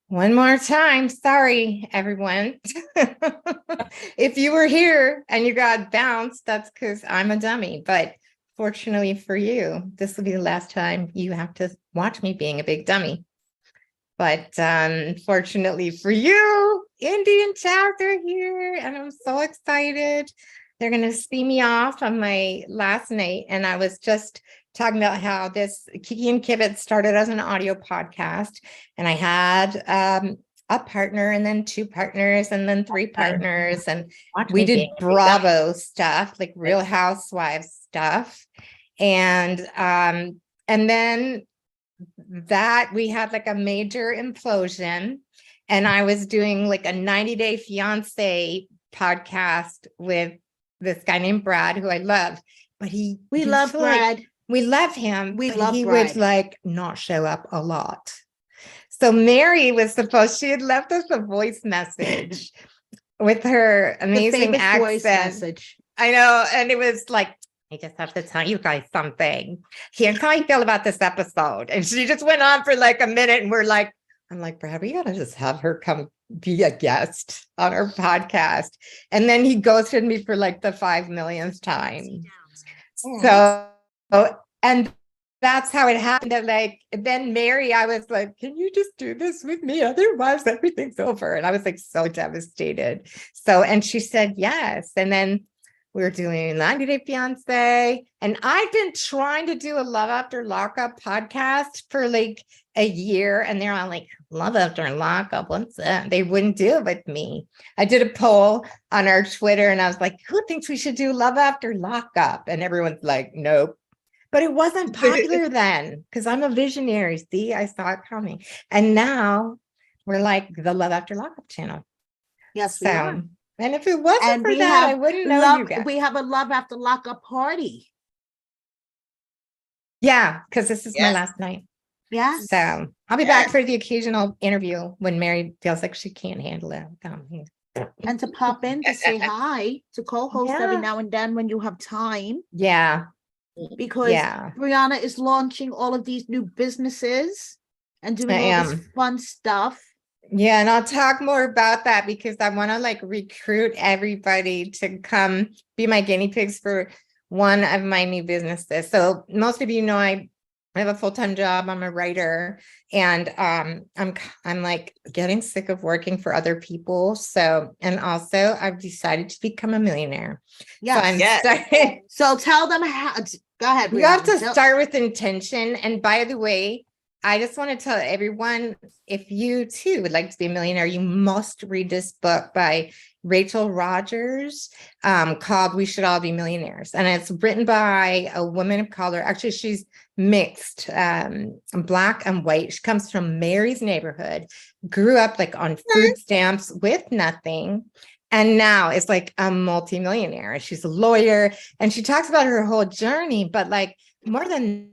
One more time. Sorry, everyone. If you were here and you got bounced, that's because I'm a dummy. But fortunately for you, this will be the last time you have to watch me being a big dummy. But fortunately for you, Indy and Chazz are here, and I'm so excited. They're going to see me off on my last night. And I was just talking about how this Kiki and Kibit started as an audio podcast. And I had a partner, and then two partners, and then three partners. And we did Bravo stuff, like Real Housewives stuff. And then that we had like a major implosion, and I was doing like a 90-day fiance podcast with this guy named Brad, who I love, but we love Brad. We love him. We love he Brad. would like not show up a lot. So Mary was supposed, she had left us a voice message with her amazing accent. Voice message. I know. And it was like, I just have to tell you guys something. Here's how I feel about this episode. And she just went on for like a minute, and I'm like, Brad, we gotta just have her come be a guest on our podcast. And then he ghosted me for like the 5 millionth time. So, and that's how it happened. That like, then Mary, I was like, can you just do this with me? Otherwise everything's over. And I was like so devastated. So, and she said yes. And then we were doing 90-Day Fiance, and I've been trying to do a Love After Lockup podcast for like a year, and they're all like, Love After Lockup, what's that? They wouldn't do it with me. I did a poll on our Twitter, and I was like, who thinks we should do Love After Lockup? And everyone's like, nope. But it wasn't popular then, because I'm a visionary. See, I saw it coming. And now we're like the Love After Lockup channel. Yes, we are. And if it wasn't for that, I wouldn't know you guys. We have a Love After Lockup party. Yeah, because this is my last night. Yeah. So I'll be back for the occasional interview when Mary feels like she can't handle it. And to pop in to say hi, to co-host every now and then when you have time. Yeah. Because Brianna is launching all of these new businesses and doing all this fun stuff. Yeah, and I'll talk more about that because I want to like recruit everybody to come be my guinea pigs for one of my new businesses. So most of you know I have a full-time job. I'm a writer, and I'm like getting sick of working for other people. So, and also I've decided to become a millionaire. Yes. So tell them how. Go ahead. You have to start with intention. And by the way, I just want to tell everyone, if you too would like to be a millionaire, you must read this book by Rachel Rogers called We Should All Be Millionaires. And it's written by a woman of color. Actually, she's mixed, black and white. She comes from Mary's neighborhood, grew up like on food stamps with nothing. And now is like a multimillionaire. She's a lawyer, and she talks about her whole journey, but like more than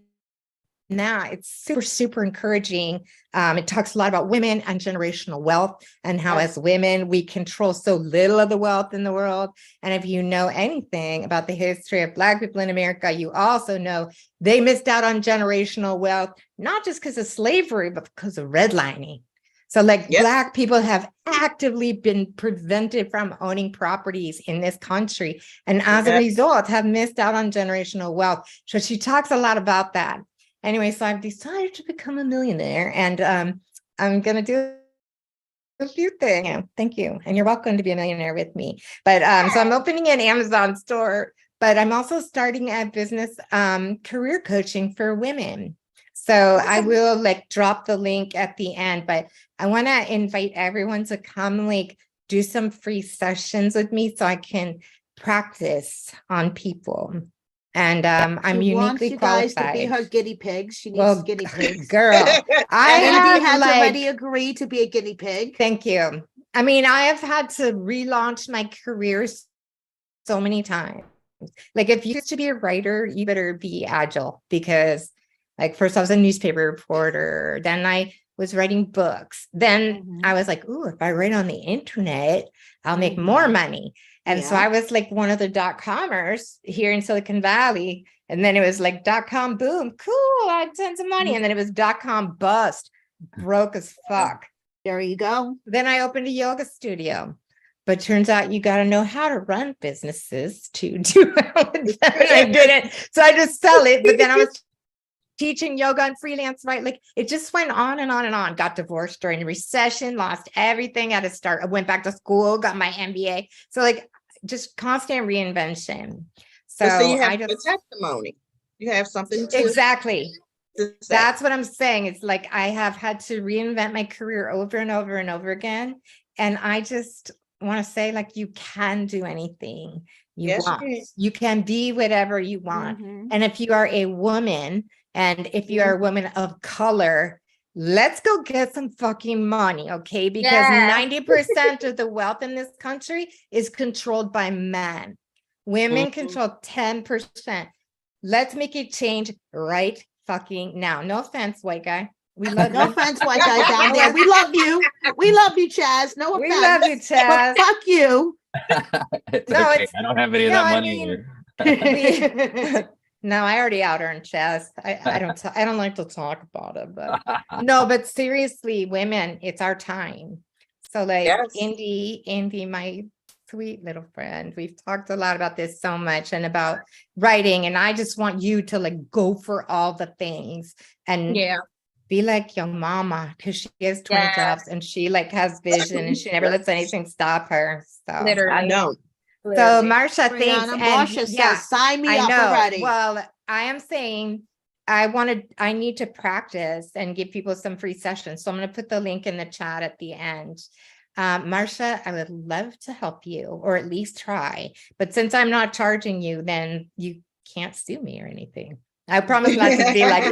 it's super, super encouraging. It talks a lot about women and generational wealth, and how as women, we control so little of the wealth in the world. And if you know anything about the history of Black people in America, you also know they missed out on generational wealth, not just because of slavery, but because of redlining. So like Black people have actively been prevented from owning properties in this country, and as a result have missed out on generational wealth. So she talks a lot about that. Anyway, so I've decided to become a millionaire, and I'm going to do a few things. Yeah, thank you. And you're welcome to be a millionaire with me. But so I'm opening an Amazon store, but I'm also starting a business career coaching for women. So I will like drop the link at the end, but I want to invite everyone to come like do some free sessions with me so I can practice on people. And I'm uniquely qualified. Guys to be her guinea pigs. She needs guinea pigs. Girl, I has already agreed to be a guinea pig. Thank you. I mean, I have had to relaunch my career so many times. Like if you used to be a writer, you better be agile, because like first I was a newspaper reporter, then I was writing books. Then I was like, ooh, if I write on the internet, I'll make more money. And so I was like one of the .comers here in Silicon Valley. And then it was like .com boom, cool, I had tons of money. And then it was .com bust, broke as fuck. There you go. Then I opened a yoga studio. But turns out you got to know how to run businesses to do it. I didn't. So I just sell it. But then I was teaching yoga and freelance, right? Like it just went on and on and on. Got divorced during the recession, lost everything, had to start. I went back to school, got my MBA. So like just constant reinvention. So you have a testimony. You have something to exactly. That's what I'm saying. It's like I have had to reinvent my career over and over and over again. And I just want to say, like, you can do anything you want. You can be whatever you want. And if you are a woman, and if you are a woman of color, let's go get some fucking money, okay? Because 90% of the wealth in this country is controlled by men. Women control 10%. Let's make a change right fucking now. No offense, white guy. We love no offense, white guy down there. We love you. We love you, Chazz. No offense. We love you, Chazz. Fuck you. No, okay. I don't have any of that money either. No, I already out-earned Chazz. I don't like to talk about it, but no, but seriously, women, it's our time. So like Indy, my sweet little friend, we've talked a lot about this so much and about writing. And I just want you to like go for all the things and be like your mama, because she has 20 jobs and she like has vision and she never lets anything stop her. So literally. I know. So Marsha thinks, and Marsha says, sign me up already. Well, I am saying I need to practice and give people some free sessions. So I'm going to put the link in the chat at the end. Marsha, I would love to help you, or at least try. But since I'm not charging you, then you can't sue me or anything. I promise not to be like,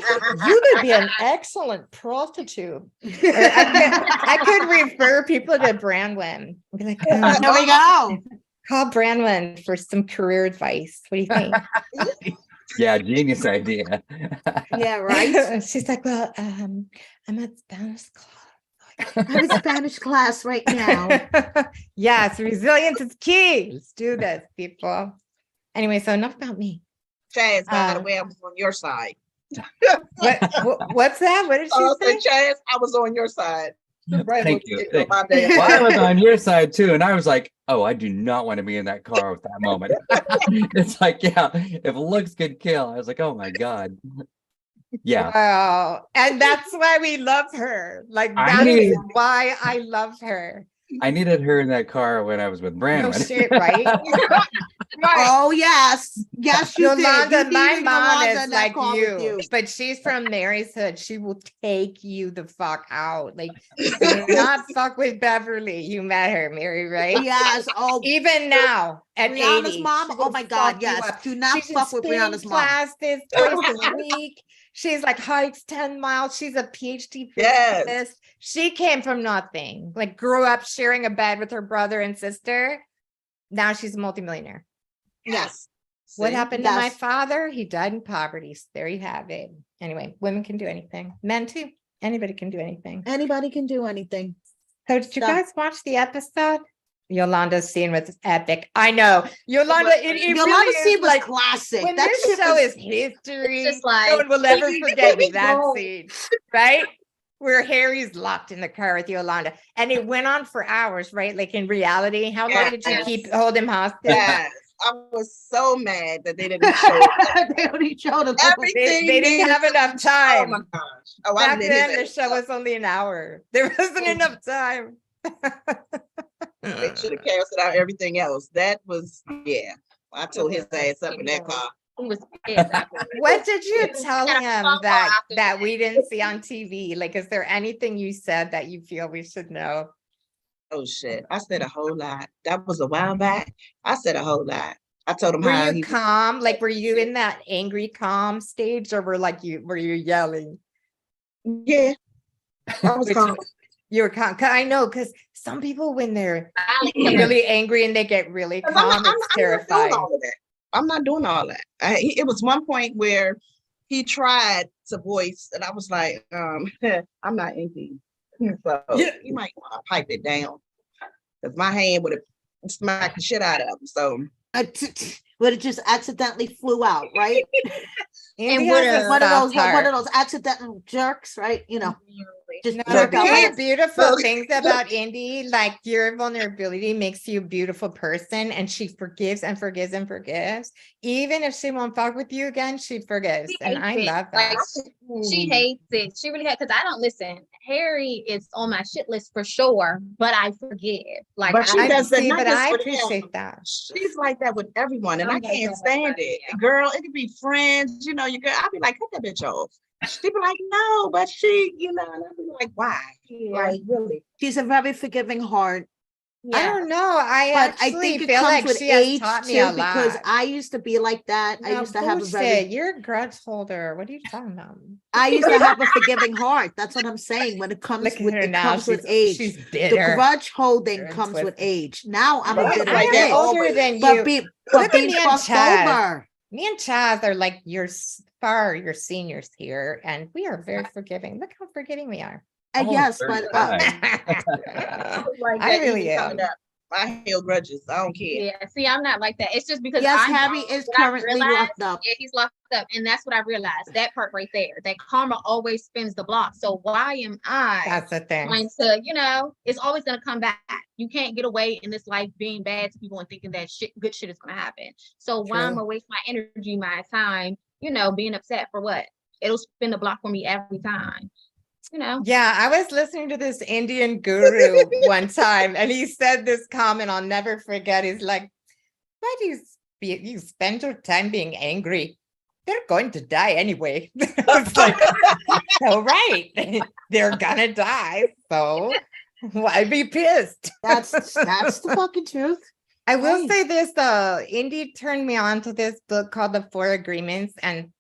you would be an excellent prostitute. I could refer people to Brandwin. Be like, there we go. Call Brandwin for some career advice. What do you think? Yeah, genius idea. Yeah, right. She's like, well, I'm at Spanish class. I'm in Spanish class right now. Yes, resilience is key. Let's do this, people. Anyway, so enough about me. Chazz, by the way, I was on your side. What's that? What did she say? Chazz, I was on your side. Right. Thank you. Well, I was on your side too, and I was like, "Oh, I do not want to be in that car at that moment." It's like, yeah, if looks could kill, I was like, "Oh my god." Yeah. Wow. And that's why we love her. Like that is why I love her. I needed her in that car when I was with Brandon. No shit, right? Oh yes, yes, you Yolanda, did. My mom is like you, but she's from Mary's Hood. She will take you the fuck out. Like, do not fuck with Beverly. You met her, Mary, right? Yes. Oh, even now at Brianna's 80, mom. Oh my God, yes. Do not fuck with Brianna's mom. Classes twice a week. She's like hikes 10 miles. She's a PhD physicist. She came from nothing. Like grew up sharing a bed with her brother and sister. Now she's a multimillionaire. Yes. What happened to my father? He died in poverty. So there you have it. Anyway, women can do anything. Men too. Anybody can do anything. Anybody can do anything. So did you guys watch the episode? Yolanda's scene was epic. I know. Yolanda's really scene was like classic. When this show is history, it's just like, no one will ever forget that scene. Right? Where Harry's locked in the car with Yolanda. And it went on for hours, right? Like in reality. How long did you hold him hostage? Yes. I was so mad that they didn't show they only showed him everything. They didn't have enough time. Oh my gosh. Oh, back then the show was only an hour. There wasn't enough time. They should have canceled out everything else. That was, I told his ass up in that car. What did you tell him that we didn't see on TV? Like, is there anything you said that you feel we should know? Oh shit! I said a whole lot. That was a while back. I said a whole lot. I told him were you calm? Like, were you in that angry calm stage, or were you yelling? Yeah, I was calm. You were calm. I know, because some people, when they're really angry and they get really calm, it's terrifying. I'm not doing all that. It was one point where he tried to voice, and I was like, I'm not angry. So you might want to pipe it down, because my hand would have smacked the shit out of him. So, but it just accidentally flew out, right? And one of those accidental jerks, right? You know. Just No, jerk the out only my- beautiful things about Indy, like your vulnerability makes you a beautiful person, and she forgives and forgives and forgives. Even if she won't fuck with you again, she forgives. And I love that. She hates it. She really has, because I don't listen. Harry is on my shit list for sure, but I forgive. Like, But she I does that, see, not but just I with him. appreciate that. She's like that with everyone, and I'm I like can't that with stand everybody, it. yeah. Girl, it could be friends, you know, your girl. I'll be like, cut that bitch off. She'd be like, no, but she, you know, and I'll be like, why? Like, really? She's a very forgiving heart. I don't know. I But I actually think it feel comes like with she has age taught me a too, because lot. I used to be like that. I No, used to have a bullshit. very, You're a grudge holder. What are you talking about? I used to have a forgiving heart. That's what I'm saying. When it comes Look at with, her it now. comes with She's age. she's The bitter. grudge holding Bitter and comes with twisted. age. Now I'm a Right, bitter like I'm that bitch. older always. than But you. be Look but at being me and fucked Chaz. over. Me and Chaz are like your seniors here, and we are very forgiving. Look how forgiving we are. And Oh, yes, very but nice. Like I that really even am. coming up. I held grudges. I don't care. Yeah, see, I'm not like that. It's just because yes, I Harry know is what I currently realized. locked up. Yeah, he's locked up, and that's what I realized. That part right there, that karma always spins the block. So why am I That's the thing. going to, it's always going to come back. You can't get away in this life being bad to people and thinking that good shit is going to happen. So why am I True. waste my energy, my time, being upset for what? It'll spin the block for me every time. Yeah, I was listening to this Indian guru one time, and he said this comment I'll never forget. He's like, why do you spend your time being angry? They're going to die anyway. It's like, so right. They're gonna die. So why be pissed? That's the fucking truth. I will Right. say this though, Indy turned me on to this book called The Four Agreements, and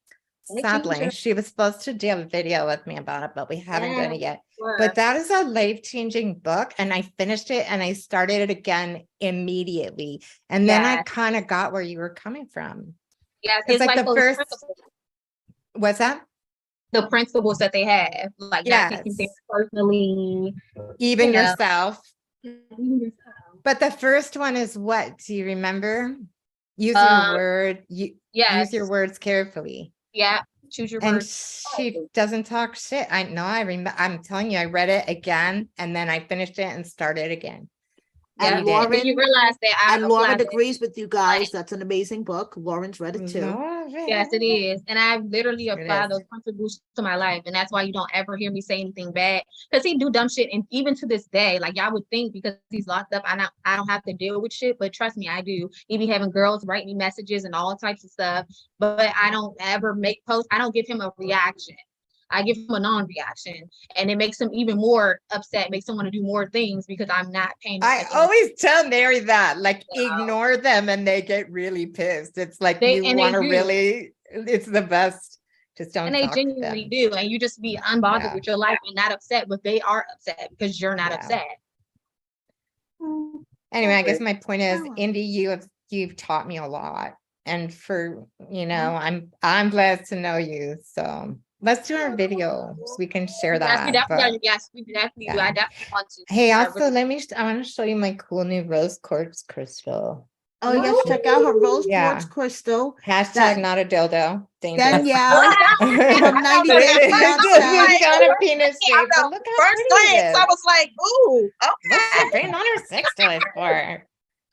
sadly, she was supposed to do a video with me about it, but we haven't done it yet. But that is a life-changing book, and I finished it and I started it again immediately. And then I kind of got where you were coming from. Yeah, It's like the those first. principles. What's that? The principles that they have, like not taking things personally, even yourself. But the first one is what? Do you remember? Use your word. Use your words carefully. Yeah, choose your and words. she doesn't talk shit. I know. I remember. I'm telling you, I read it again, and then I finished it and started again. And Lauren, you realize that Lauren agrees with you guys. That's an amazing book. Lauren's read it too. Yes, it is. And I've literally applied those principles to my life. And that's why you don't ever hear me say anything bad. Because he do dumb shit. And even to this day, like y'all would think because he's locked up, I don't have to deal with shit. But trust me, I do. He be having girls write me messages and all types of stuff. But I don't ever make posts. I don't give him a reaction. I give him a non-reaction, and it makes him even more upset, makes him want to do more things because I'm not paying attention. I always tell Mary that, like, ignore them and they get really pissed. It's like you want to really, it's the best. Just don't. And they genuinely do. And you just be unbothered with your life and not upset, but they are upset because you're not upset. Anyway, I guess my point is, Indy, you've taught me a lot. And for, I'm blessed to know you. So let's do our video so we can share that. We definitely do. I definitely want to. Hey, also, I want to show you my cool new rose quartz crystal. Oh, yes, check out her rose quartz crystal. Hashtag not a dildo. Danielle from 90 Day It's got a penis shape. But look how First glance, I was like, ooh, okay. What's she on her sex toys for?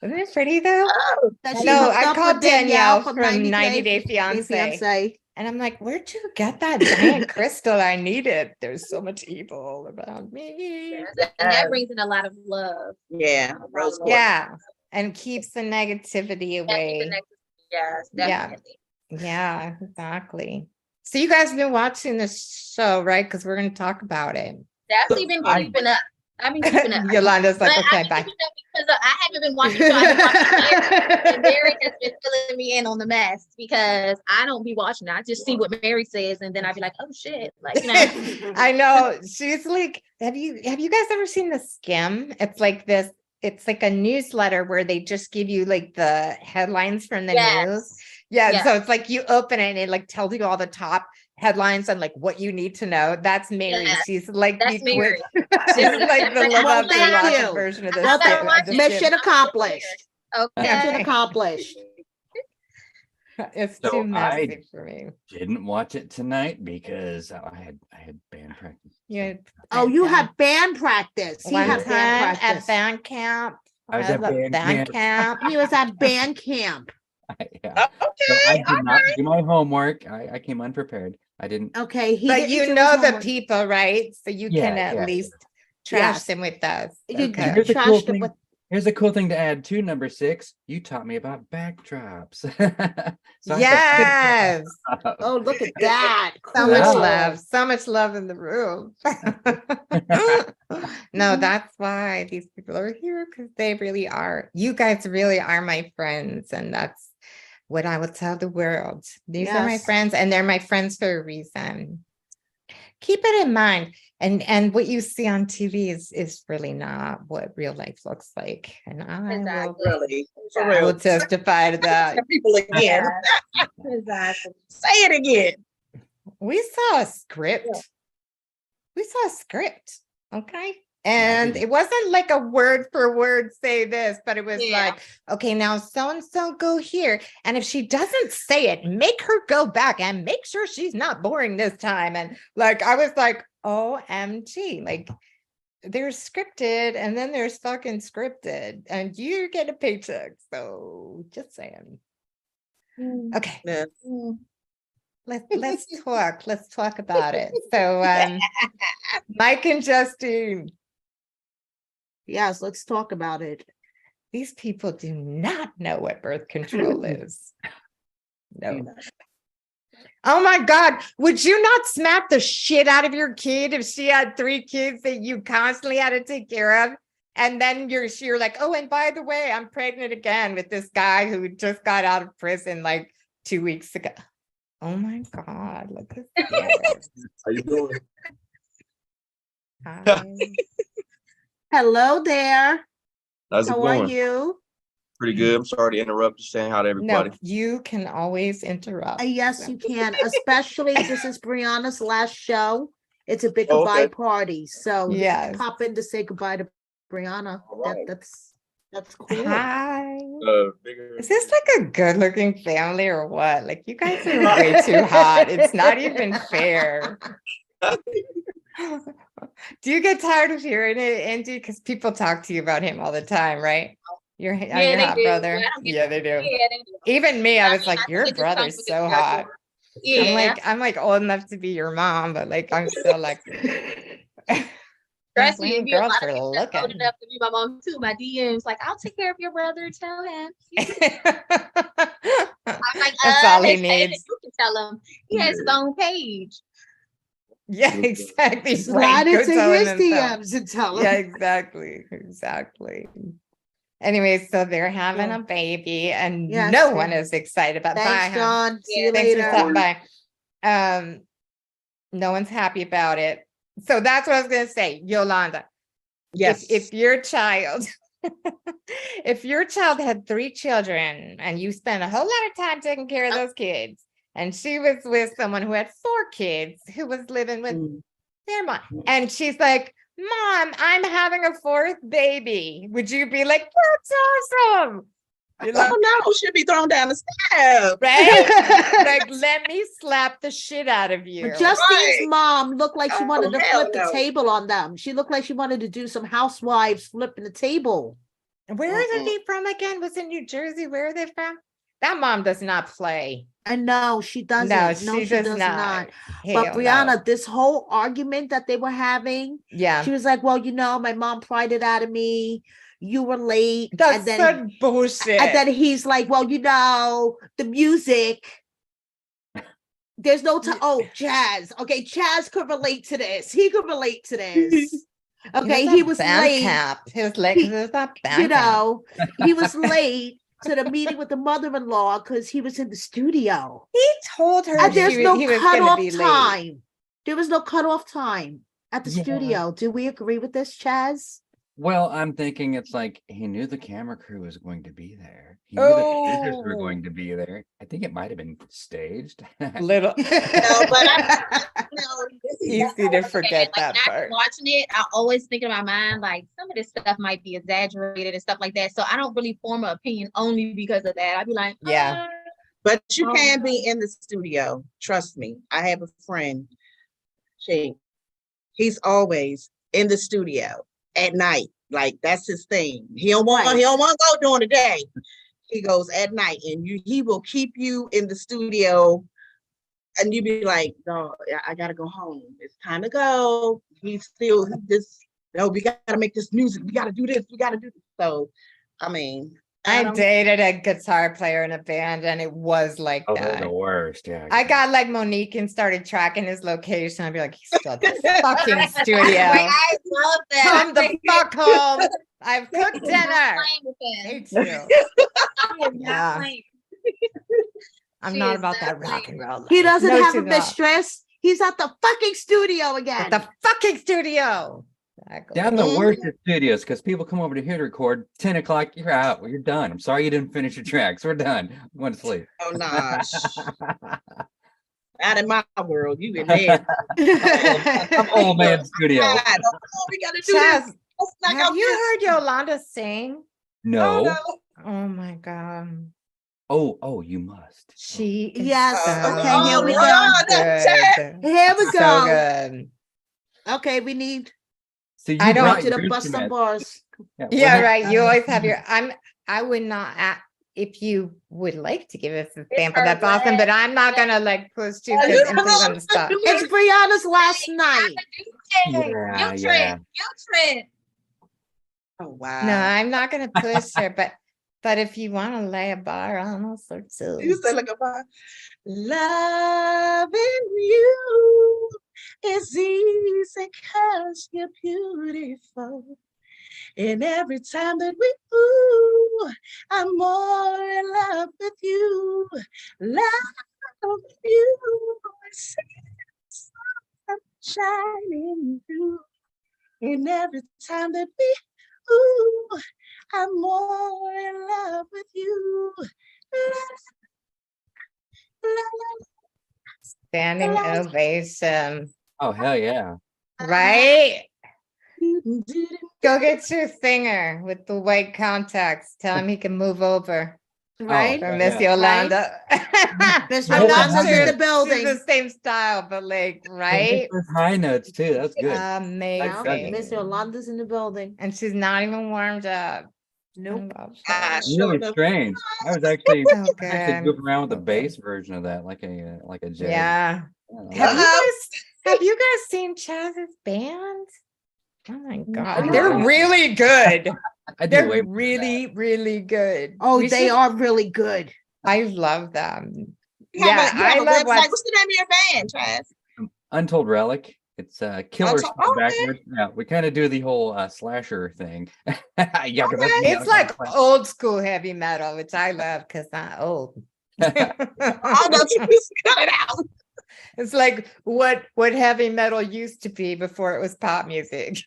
Isn't it pretty though? Oh, no, I called Danielle from 90 Day Fiance. And I'm like, where'd you get that giant crystal? I need it. There's so much evil around me. And that brings in a lot of love. Yeah. Rose quartz. Yeah. And keeps the negativity away. Yes, definitely. Yeah, exactly. So you guys have been watching this show, right? Because we're going to talk about it. That's even keeping up. I've been keeping up. Yolanda's like, okay, bye. Because I haven't been watching. So I've been watching and Mary has been filling me in on the mess because I don't be watching. I just see what Mary says, and then I'd be like, "Oh shit!" Like, I know. She's like, have you guys ever seen The Skim? It's like this. It's like a newsletter where they just give you like the headlines from the news. Yeah. So it's like you open it and it like tells you all the top headlines and like what you need to know. That's Mary. She's like that's Mary. She's like the Live Up to Lockup version of this. Mission accomplished. Okay. Mission accomplished. It's too messy for me. Didn't watch it tonight because I had band practice. Yeah. Oh, you had band practice. He One had time band at practice. band camp. I was at band camp. He was at band camp. Yeah. So Okay. I did not do my homework. I came unprepared. I didn't. Okay, he But didn't you do know his the homework. people, right? So you can Yeah, at yeah. least trash Yes. them with us. You Okay. can Here's a cool trashed it thing. with. Here's a cool thing to add to number 6. You taught me about backdrops. So I Yes. said, Oh, look at that. So much Cool. love. So much love in the room. No, that's why these people are here, because they really are. You guys really are my friends. And that's what I will tell the world. These are my Yes. friends, and they're my friends for a reason. Keep it in mind. And what you see on TV is really not what real life looks like. And I Really, for I will real. testify to that. People again. Exactly. Say it again. We saw a script. We saw a script. Okay. And it wasn't like a word for word say this, but it was like, okay, now so-and-so go here. And if she doesn't say it, make her go back and make sure she's not boring this time. And like, I was like, OMG, like there's scripted and then there's fucking scripted and you get a paycheck. So just saying. Okay. Yeah. Let's talk. Let's talk about it. So Mike and Justine. Yes, let's talk about it. These people do not know what birth control is. No. Oh my God. Would you not smack the shit out of your kid if she had 3 kids that you constantly had to take care of? And then you're like, oh, and by the way, I'm pregnant again with this guy who just got out of prison like 2 weeks ago. Oh my God. Look at this. How you doing? Hi. Hello there. How's it How are going? you? Pretty good. I'm sorry to interrupt. Just saying hi to everybody. No, you can always interrupt. Yes, you can. Especially this is Brianna's last show. It's a big Oh, goodbye okay. party. So Yes. pop in to say goodbye to Brianna. All right. That's cool. Hi. Bigger. Is this like a good looking family or what? Like you guys are way too hot. It's not even fair. Do you get tired of hearing it, Andy? Because people talk to you about him all the time, right? Your hot do. brother. Yeah, Yeah, they do. Yeah, they do. Even me, I was mean, like, I your think it's brother's something so with the hot. Yeah. I'm like old enough to be your mom, but like I'm still like Trust me, blame if you a girls lot for of people that's old looking. enough to be my mom too. My DMs like, I'll take care of your brother. Tell him. I'm like, That's all he they say that needs. you can tell him. He has his own page. Yeah, exactly. Slide Go into tell him his himself. DMs and tell him. Yeah, exactly. Anyway, so they're having Yeah. a baby and Yes, no yeah. one is excited about Thanks, bye, John. See Yeah, you Thanks for later. stopping by. No one's happy about it. So that's what I was gonna say, Yolanda. Yes. If your child if your child had 3 children and you spent a whole lot of time taking care of those kids, and she was with someone who had 4 kids who was living with their mom, and she's like, Mom, I'm having a 4th baby. Would you be like, that's awesome? You know, Oh no, she'll be thrown down the stairs. right? Like, let me slap the shit out of you. But Justine's Right. mom looked like she wanted to hell flip the no. table on them. She looked like she wanted to do some housewives flipping the table. Where are they from again? Was it New Jersey? Where are they from? That mom does not play. And no, she doesn't. No, No, she she does does not. not. Hell But Brianna, no. this whole argument that they were having, Yeah, she was like, well, my mom pried it out of me. You were late. that's and then, such bullshit. and then he's like, well, the music. There's no time. Oh, Chazz. Okay, Chazz could relate to this. He could relate to this. Okay, he was late. He was late because it was not band camp. He was late to the meeting with the mother-in-law because he was in the studio. He told her And there's no he was cutoff going to be late. time. There was no cutoff time at the Yeah. studio. Do we agree with this, Chazz? Well, I'm thinking it's like he knew the camera crew was going to be there. He knew the producers were Oh. going to be there. I think it might have been staged. Little No, but this is easy to forget that when part. I'm watching it, I always think in my mind like some of this stuff might be exaggerated and stuff like that. So I don't really form an opinion only because of that. I'd be like, Yeah. But you can be in the studio. Trust me. I have a friend. She he's always in the studio at night. Like that's his thing. He don't want to go during the day. He goes at night, and he will keep you in the studio, and you be like, no, I gotta go home. It's time to go. He's still this. No, we gotta make this music. We gotta do this. We gotta do this. So, I mean, I dated a guitar player in a band, and it was like Oh, they're that. the worst. Yeah. I got like Monique and started tracking his location. I'd be like, he's still at the fucking studio. I love that. Come the fuck home. I've cooked dinner. Me too. Yeah. Yeah. I'm She not is about not that rock playing. and roll. He life. doesn't No, have a she's not. mistress. He's at the fucking studio again. At the fucking studio. Exactly. Down the worst of studios because people come over to here to record 10 o'clock. You're out. You're done. I'm sorry you didn't finish your tracks. We're done. I'm going to sleep. oh nah, not in my world. You in there? I'm old man studio. God, we gotta do Chazz, this. Let's knock have out you this. heard Yolanda sing? No. no. Oh my God. Oh, you must. She is Yes, so okay, here we go. good. Here we So go. good. Okay, we need So you I don't- brought to the your bust some instrument. bars. What Yeah, right. You always happened? have your. I would not. If you would like to give us a It's sample, her that's awesome. last But I'm not gonna like push you Oh, because you Emily's know. on the spot. It's Brianna's last night. Yeah, You yeah. trip. Oh wow. No, I'm not gonna push her. But if you want to lay a bar on us or two, You say like a bar. Loving you is easy cause you're beautiful. And every time that we ooh, I'm more in love with you. Love you. I'm shining through. And every time that we ooh, I'm more in love with you. standing ovation, Oh, hell yeah. right? Go get your singer with the white contacts. Tell him he can move over Right? for yeah, Miss yeah. Yolanda. Miss I'm not Yolanda's sure in the she's building. the same style, but like, And right? those high notes too. That's good. Yeah, Amazing. Miss Yolanda's in the building. And she's not even warmed up. Nope. I love her. Gosh. Really Showed up. strange. I was actually So goofing good. around with the So bass good. version of that, like a jazz. Yeah. I Have don't you know. guys seen Chazz's band? Oh my God. do They're way- really good. I do They're way really, really good. Oh, We they should- are really good. I love them. You have Yeah, a, you have I a love website. watching. What's the name of your band, Chaz? Untold Relic. It's killer Untold- spelled okay. backwards. Yeah, we kind of do the whole slasher thing. It's like old school heavy metal, which I love because I'm old. Oh no, you just cut it out. It's like what heavy metal used to be before it was pop music.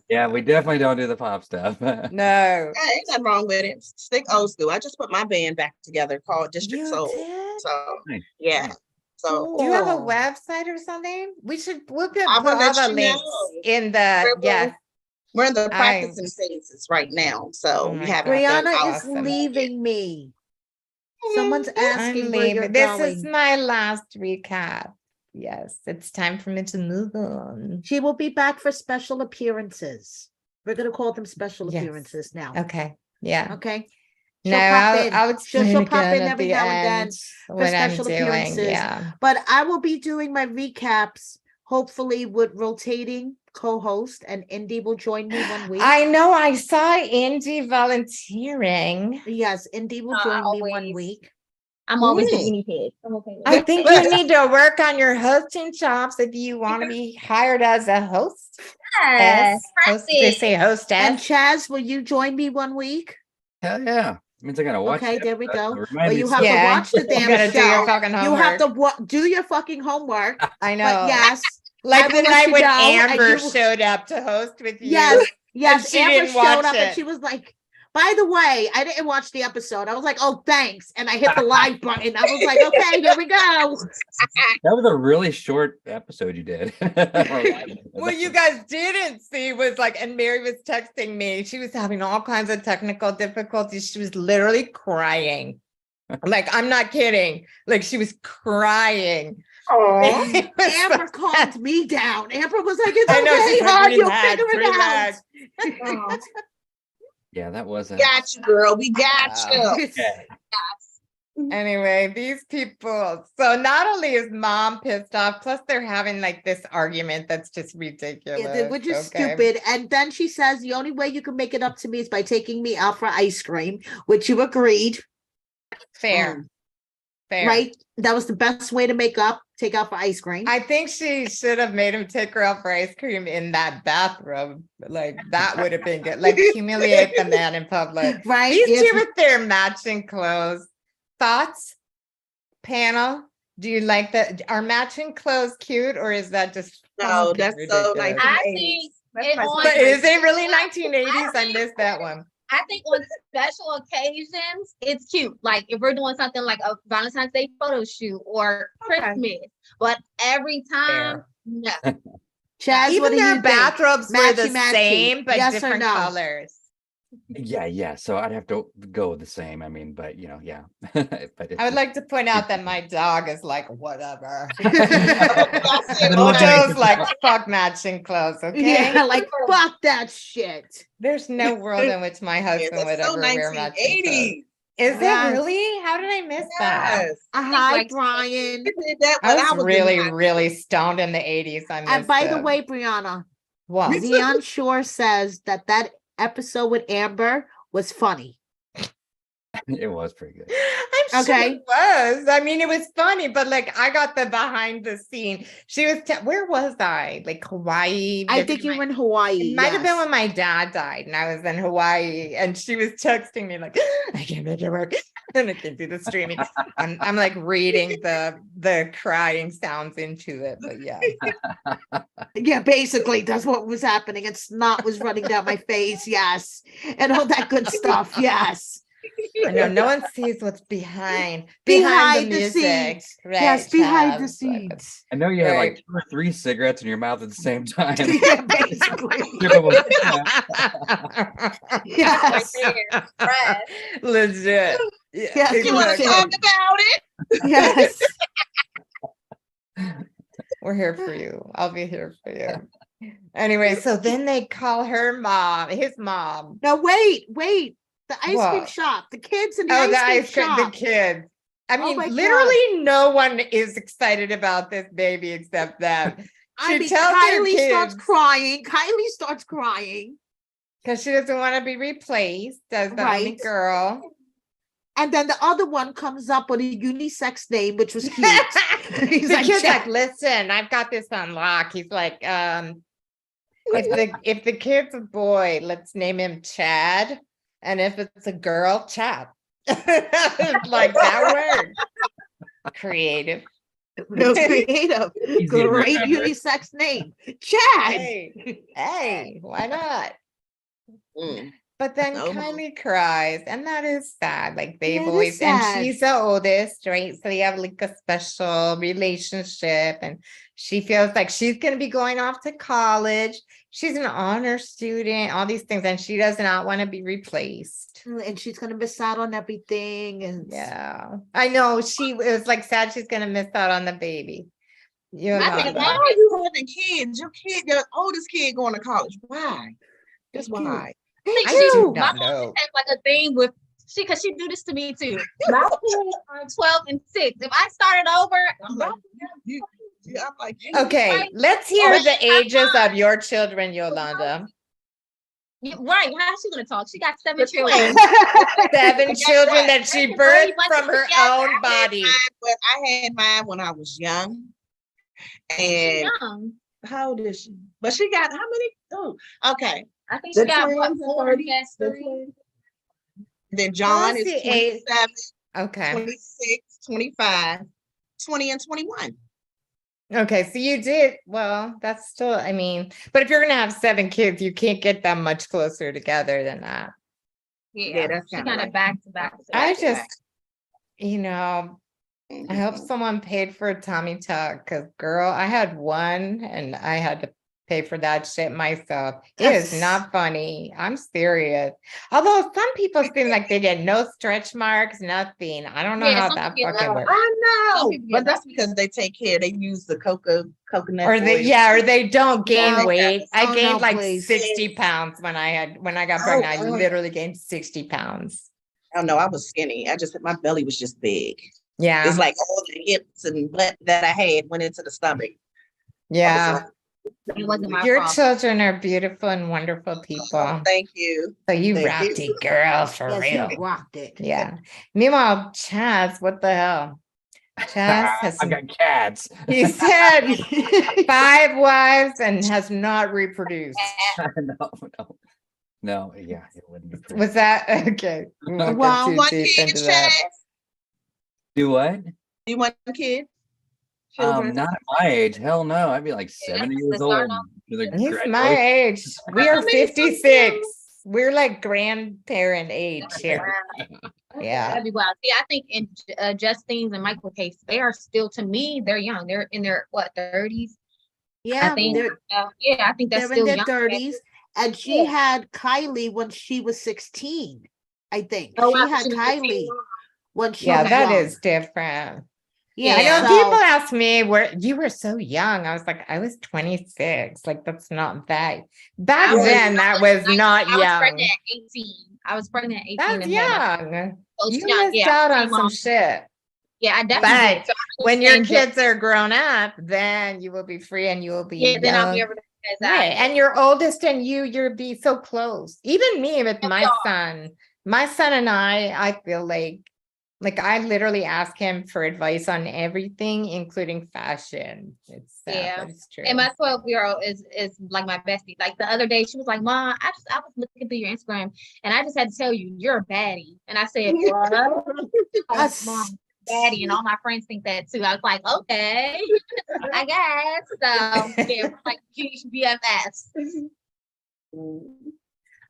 Yeah, we definitely don't do the pop stuff. No. Yeah, ain't nothing wrong with it. Stick old school. I just put my band back together called District You Soul. did? So Nice. yeah. So Do you have a Cool. website or something? We'll put I will all let the you links know. in the Sure will. yes. we're in the I- practicing phases right now. So Oh we my haven't God. done Brianna our- is awesome. leaving me. Someone's asking I'm where you're leaving. This going. is my last recap. Yes, it's time for me to move on. She will be back for special appearances. We're gonna call them special Yes. appearances now. Okay. Yeah. Okay. No, She'll pop in. I'll explain She'll pop again in at every the now and then end what I'm special doing. appearances. Yeah. But I will be doing my recaps, hopefully with rotating co-host, and Indy will join me one week. I know I saw Indy volunteering. Yes, Indy will join me one Always. week. I'm always the Ooh. guinea pig. I'm okay with I it. think you need to work on your hosting chops if you want to be hired as a host. Yes, Host, they practice. say And hostess. Chaz, will you join me one week? Hell yeah. Means I gotta watch. Okay, the there we episode. go. Remind But me you to have see- to Yeah, watch the you damn gotta do your show. fucking You have homework. to do your fucking homework. I know. But yes, like I the will let night you when know, and Amber you will- showed up to host with you. yes, yes. she Amber didn't showed watch up and it. she was like, by the way, I didn't watch the episode. I was like, oh, thanks. And I hit the live button. I was like, okay, here we go. That was a really short episode you did. What you guys didn't see was like, and Mary was texting me. She was having all kinds of technical difficulties. She was literally crying. Like, I'm not kidding. Like, she was crying. Oh, It was so Amber sad. calmed me down. Amber was like, "It's I know, okay, she's like, hon. You'll "Relax, figure it out." relax." Yeah, that was a got you, girl. We got Wow. you. okay. Anyway, these people. So not only is mom pissed off, plus they're having like this argument that's just ridiculous. Which is okay? stupid. And then she says, the only way you can make it up to me is by taking me out for ice cream, which you agreed, Fair. Fair. right? That was the best way to make up, take out for ice cream. I think she should have made him take her out for ice cream in that bathroom. Like that would have been good. Like humiliate the man in public. Right? These Yes. two with their matching clothes. Thoughts? Panel? Do you like that? Are matching clothes cute or is that just No, fucking that's so ridiculous? I 1980s. think That's it my on- But favorite. is it really 1980s? I missed that one. I think on special occasions, it's cute. Like if we're doing something like a Valentine's Day photo shoot or Okay. Christmas, but every time, no. Chaz, what Even do their you think? bathrobes were the Matchy-matchy. same, but Yes or different no? colors. Yeah. So I'd have to go with the same. I mean, but yeah. But I would like to point out that my dog is like, whatever. said, Mojo's like, fuck matching clothes, okay? Yeah, like fuck that shit. There's no world in which my Yeah, husband would that's so ever wear matching clothes. 1980s. Is Yes. it really? How did I miss that? Yes. Hi, like- Brian. We did that I when was in really, high really stoned in the 80s. I missed And by the it. way, Brianna, what? Zion Shore says that episode with Amber was funny. it was pretty good. I'm sure Okay. it was. I mean, it was funny, but like I got the behind the scene. She was, where was I? Like Hawaii? I think you were in Hawaii. It might have been yes. when my dad died and I was in Hawaii and she was texting me like, I can't make it work and I can't do the streaming. And I'm like reading the crying sounds into it, but yeah. Yeah, basically, that's what was happening. And snot was running down my face. Yes. And all that good stuff. Yes. I know no one sees what's behind Behind the the music. scenes. Right, Yes, behind the Chaz? scenes. I know you had Right. like 2 or 3 cigarettes in your mouth at the same time. Yeah, basically. Give 'em a- Yes. Right. Legit. Yeah, Yes, You want to Legit. talk about it? Yes. We're here for you. I'll be here for you. Anyway, so then they call her mom, his mom. Now wait. The ice cream What? shop. The kids in the Oh, ice the cream ice cream, shop. the kids. I Oh mean, my God. literally no one is excited about this baby except them. I She mean, tells her Kylie starts kids- crying. Kylie starts crying. Because she doesn't want to be replaced as the only Right. girl. And then the other one comes up with a unisex name, which was cute. He's The like, kid's "Chad." like, listen, I've got this on lock. He's like, if the kid's a boy, let's name him Chad. And if it's a girl, Chad. Like that word. Creative. No, creative. to Great remember. unisex name. Chad. Hey, why not? Mm. But then Oh. Kylie cries, and that is sad. Like they've Yeah, it is always, and sad. she's the oldest, right? So they have like a special relationship, and she feels like she's going to be going off to college. She's an honor student, all these things, and she does not want to be replaced. And she's gonna miss out on everything. And Yeah, I know. It was like sad she's going to miss out on the baby. You I know, mean, why are you having kids? Your oldest kid going to college. Why? Just why? I She- do my not mom know. has like a thing with because she do this to me too. My kids are 12 and 6. If I started over, I'm like, I'm like, Okay, Right. let's hear Oh, the ages of your children, Yolanda. right? How's she gonna talk? She got 7 That's children. right. 7 children that she That's birthed right. from her own body. But I had mine when I was young. She's And young. how old is she? But she got how many? Oh, okay. I think she The got what, twins are 4 30, and the 3. twins. Then John What's is the age? 27, Okay. 26, 25, 20, and 21. Okay, so you did well, that's still, I mean, but if you're gonna have 7 kids, you can't get that much closer together than that. Yeah, that's she kinda got like- it back to back. I to just, back. you know, I hope Mhm. someone paid for a tummy tuck because girl, I had one and I had to pay for that shit myself. It is not funny. I'm serious. Although some people seem like they get no stretch marks, nothing. I don't know how that fucking works. I know, but that's because they take care. They use the coconut Or they don't gain No. weight. I Oh, gained no, like please. 60 pounds when I got pregnant. I oh. literally gained 60 pounds. Oh no, I was skinny. My belly was just big. Yeah. It's like all the hips and butt that I had went into the stomach. Yeah. It wasn't my Your fault. children are beautiful and wonderful people. Thank you. So you Thank rocked you. it, girl, for Yes, real. he rocked it. Yeah. Meanwhile, Chazz, what the hell? Chazz has, I've got cats. he said 5 wives and has not reproduced. No, yeah, it wouldn't be true. Was that okay? We won't Wow, get too One deep kid, into that. Chaz. Do what? You want a kid? Children? Not at my age. Hell no. I'd be like 70 that's years the start old. off. for the He's graduation. my age. We are I mean, 56. We're like grandparent age here. Yeah. That'd be wild. See, I think in Justine's and Michael's case, they are still, to me, they're young. They're in their 30s. Yeah, I think. they're I think that's in still their young. 30s. And she had Kylie when she was 16, I think. Oh, She wow, had she was Kylie 16. when she Yeah, was that young. is different. Yeah, I know so- people ask me where you were so young. I was like, I was 26. Like, that's not that. Back then, that was not I was young. pregnant at 18. I was pregnant at 18. That's and had young. so You young. missed out on same some mom. shit. Yeah, I definitely But did. So I when your understand kids are grown up, then you will be free and you will be then I'll be young. able to Right. And your oldest and you'll be so close. Even me with my son and I feel like I literally ask him for advice on everything, including fashion. It's sad, but it's true. And my 12-year-old is like my bestie. Like the other day, she was like, "Mom, I was looking through your Instagram, and I just had to tell you, you're a baddie." And I said, "What?" Mom, baddie, and all my friends think that too. I was like, "Okay, I guess." So yeah, like BFFs.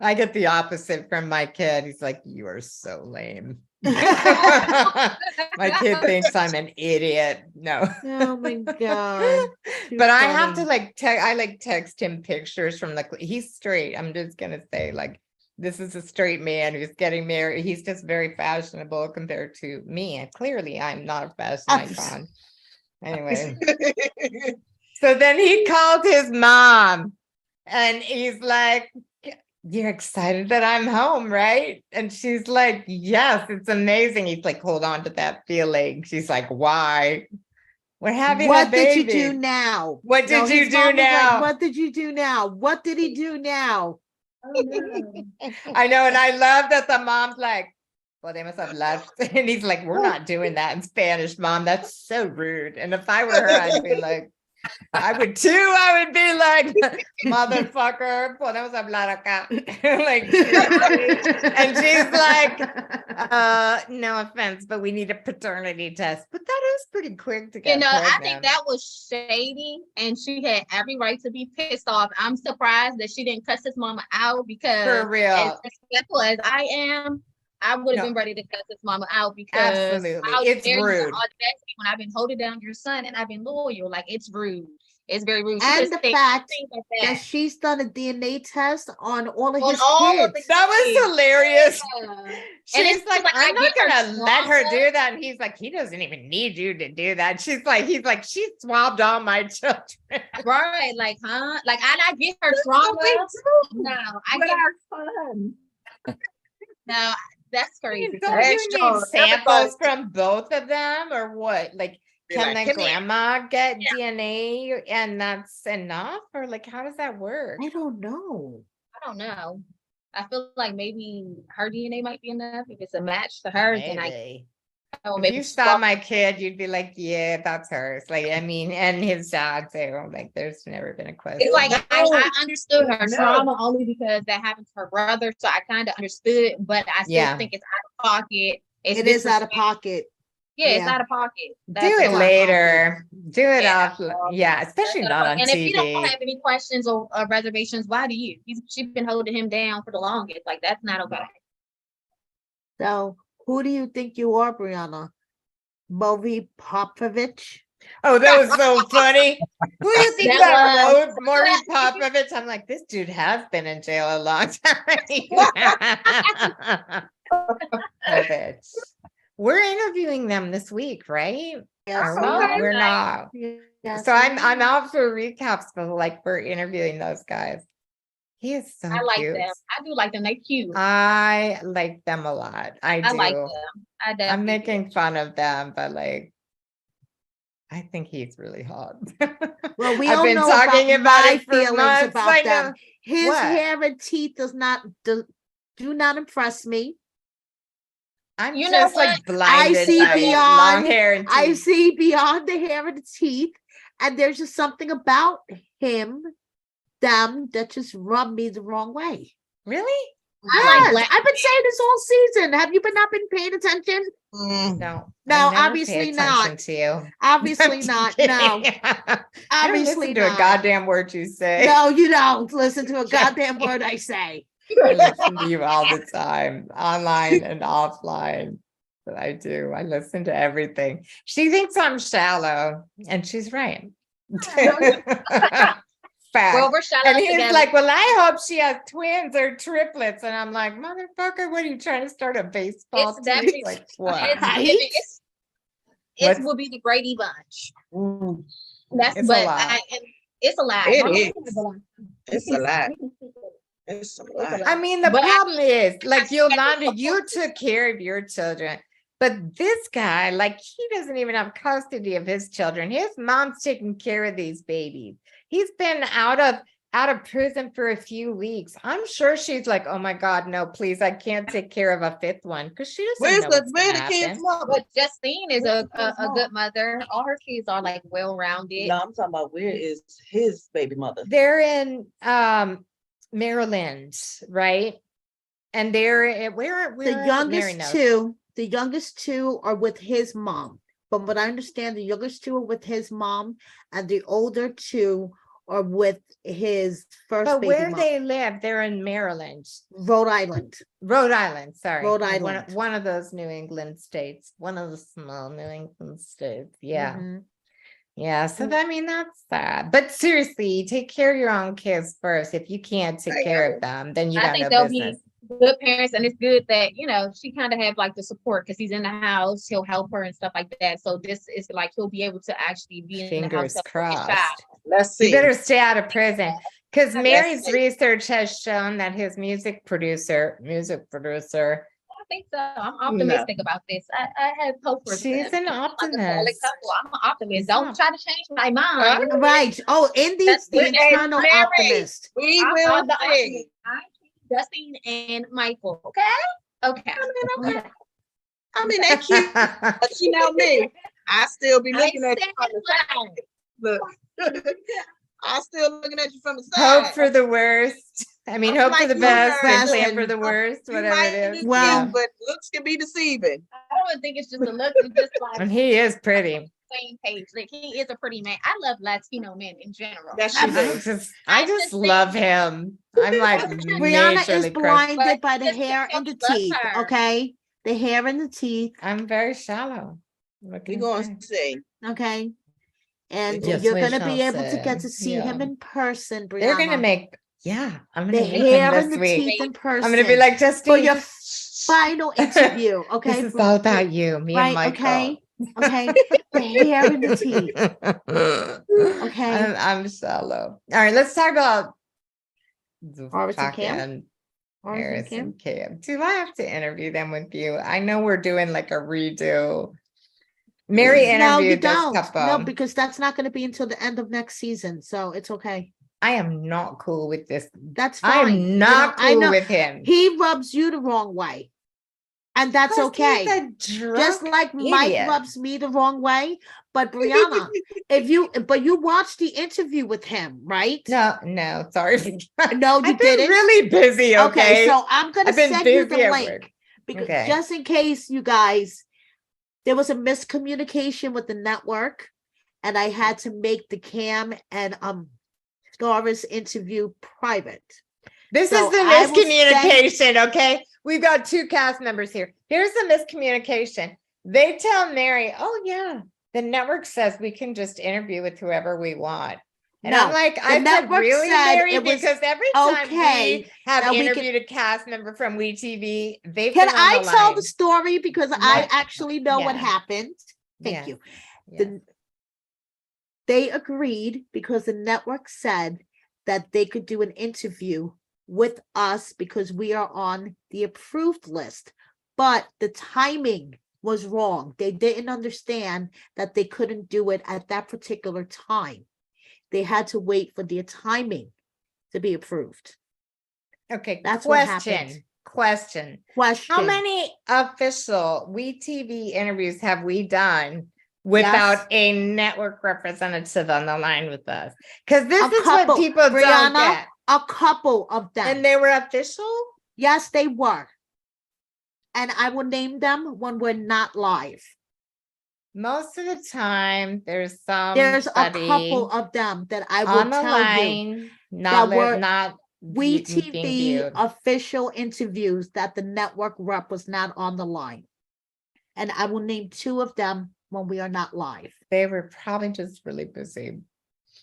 I get the opposite from my kid. He's like, "You are so lame." My kid thinks I'm an idiot. No. Oh my God. But I have to text him pictures from he's straight. I'm just gonna say this is a straight man who's getting married. He's just very fashionable compared to me. And clearly I'm not a fashion icon. Anyway. So then he called his mom and he's like, "You're excited that I'm home, right?" And she's like, "Yes, it's amazing." He's like, "Hold on to that feeling." She's like, "Why?" "We're having a What baby." did you do now? What did you his do mom was now? Like, what did you do now? What did he do now? I know, and I love that the mom's like, "Well, they must have left." And he's like, "We're not doing that in Spanish, Mom. That's so rude." And if I were her, I'd be like, I would too. I would be like, "Motherfucker, podemos hablar acá." Like, seriously? And she's like, "No offense, but we need a paternity test." But that is pretty quick to get I pregnant. think that was shady, and she had every right to be pissed off. I'm surprised that she didn't cuss his mama out because, For real. as respectful as I am, I would have been ready to cuss his mama out because Absolutely. It's rude. When I've been holding down your son and I've been loyal, like it's rude. It's very rude. And the fact that she's done a DNA test on all of his kids. That was hilarious. Yeah. She's like, "I'm not gonna let her trauma. do that." And he's like, "He doesn't even need you to do that." He's like, "She swabbed all my children." Right, like, huh? Like, I get her trauma. No, I get our son. no, that's crazy. Don't you need samples from both of them or what? Like, can the grandma get DNA and that's enough? Or like, how does that work? I don't know. I don't know. I feel like maybe her DNA might be enough. If it's a match to hers, then if you saw my kid, you'd be like, "Yeah, that's hers." Like, I mean, and his dad too. Like, there's never been a question. It's like I understood her trauma only because that happened to her brother, so I kind of understood. But I still think it's out of pocket. It is out of pocket. Yeah, it's out of pocket. Do it later. Do it off. Yeah, especially not on and TV. And if you don't have any questions or reservations, why do you? She's been holding him down for the longest. Like, that's not okay. So, who do you think you are, Brianna? Movi Popovich? Oh, that was so funny. Who do you think That that Maury Popovich? I'm like, this dude has been in jail a long time. Popovich. We're interviewing them this week, right? Yes, Are we? Okay. We're not. Yes, So I'm out for recaps, but like we're interviewing those guys. He is so I like cute. them. I do like them. They cute. I like them a lot. I do. I like them. I definitely I'm do. making fun of them, but like, I think he's really hot. Well, we I've all been know talking about about my it for feelings months. about I them. know. His What? hair and teeth do not impress me. I'm You know just like what? blinded see by long beyond- hair and I teeth. see beyond the hair and the teeth, and there's just something about them that just rub me the wrong way. Really? I Yes, like black. I've been saying this all season. Have you not been paying attention? No. No, I never pay obviously not. attention to you. Obviously I'm not. kidding. No, I don't obviously listen to a not. goddamn word you say. No, you don't listen to a goddamn word I say. I listen to you all the time, online and offline. But I do. I listen to everything. She thinks I'm shallow, and she's right. Fact. Well, we're shallow And he's together. like, well, I hope she has twins or triplets. And I'm like, motherfucker, what are you trying to start a baseball It's team? definitely- Like, what? It's, Right? it's What's- it will be the Grady Bunch. Mm. That's It's a but lot. it's a lot. It My is. husband It's a lot. It's a lot. I mean, the But I- problem is, like, I- Yolanda, you took care of your children, but this guy, like, he doesn't even have custody of his children. His mom's taking care of these babies. He's been out of prison for a few weeks. I'm sure she's like, oh my God, no, please, I can't take care of a fifth one because she doesn't know what's Where gonna the kids' happen. mother? But Justine is Where's a his mom? good mother. All her kids are like well-rounded. No, I'm talking about where is his baby mother? They're in Maryland, right? And they're where The Mary knows. the youngest two are with his mom. From what I understand, the youngest two are with his mom, and the older two are with his first But baby where mom. they live, they're in Maryland. Rhode Island. Rhode Island, sorry. Rhode One- Island. One of those New England states, one of the small New England states. Yeah. Mhm. Yeah. So I mean, that's sad. But seriously, take care of your own kids first. If you can't take care of them, then you I got think no they'll business. be good parents, and it's good that she kind of have like the support because he's in the house. He'll help her and stuff like that. So this is like he'll be able to actually be in the house. Fingers helping his child. crossed. Let's You see. better stay out of prison. Because Let's Mary's see. research has shown that his music producer, I think so. I'm optimistic about this. I have hope for she's them. an Like a solid optimist. couple. I'm an optimist. She's Don't not- try to change my mind. Right. Oh, Indy's That's the what they eternal married. optimist. We I'm will the see. optimist. I'm Justine and Michael. Okay. Okay. Okay. I mean, they cute, but you know me. I still be looking at you from the side. Look. I still looking at you from the side. Hope for the worst. I mean, I'm hope for like the you, best and Harrison. plan for the worst, You whatever might it be is. Well- Yeah. cute, but looks can be deceiving. I don't think it's just a look. It's just like And he is pretty. same page. Like he is a pretty man. I love Latino men in general. That she I does. just I just love think- him. I'm like Brianna is majorly crushed. blinded by the Just hair and the love teeth. her. Okay. The hair and the teeth. I'm very shallow. What We can I gonna say? see. Okay. And Yes, you're we gonna shall be able to see. get to see him Yeah. in person, Brianna. They're gonna make, yeah, I'm the gonna meet hair him and this the week. teeth in person. I'm gonna be like, for Justine, your final interview. Okay. this is all about you, me and Right, Michael. okay. Okay. The hair and the teeth. Okay. I'm shallow. All right, let's talk about the Horace and Cam? fucking Horace and Harris Cam? and Cam. Do I have to interview them with you? I know we're doing like a redo. Mary No, you interviewed this don't. couple. No, because that's not gonna be until the end of next season. So it's okay. I am not cool with this. That's fine. I'm not I cool know. with him. He rubs you the wrong way. And that's 'Cause okay. he's a Just drunk like Mike idiot. rubs me the wrong way. But Brianna, but you watched the interview with him, right? No, sorry. No, you I've been didn't. really busy. Okay, So I'm gonna I've been send you the busy at link work. because Okay. just in case you guys, there was a miscommunication with the network, and I had to make the Cam and Doris interview private. This So is the I will miscommunication, okay? We've got two cast members here. Here's the miscommunication. They tell Mary, oh yeah, The network says we can just interview with whoever we want. And No, I'm like, the I said, network really, said Mary? it was Because every time okay we have that we could- interviewed a cast member from WeTV, they've Can been on I the tell line. the story because I Right. actually know what Yeah. happened? Thank Yes, you. yes. They agreed because the network said that they could do an interview with us because we are on the approved list, but the timing was wrong. They didn't understand that they couldn't do it at that particular time. They had to wait for their timing to be approved. Okay, That's what happened. Question. Question. How many official WeTV interviews have we done without a network representative on the line with us? Because this A is couple, what people don't Brianna, get. a couple of them. And they were official? Yes, they were. And I will name them when we're not live. Most of the time, there's There's a couple somebody of them that I will on the tell you. line, not that were not being WeTV viewed. official interviews that the network rep was not on the line. And I will name two of them when we are not live. They were probably just really busy.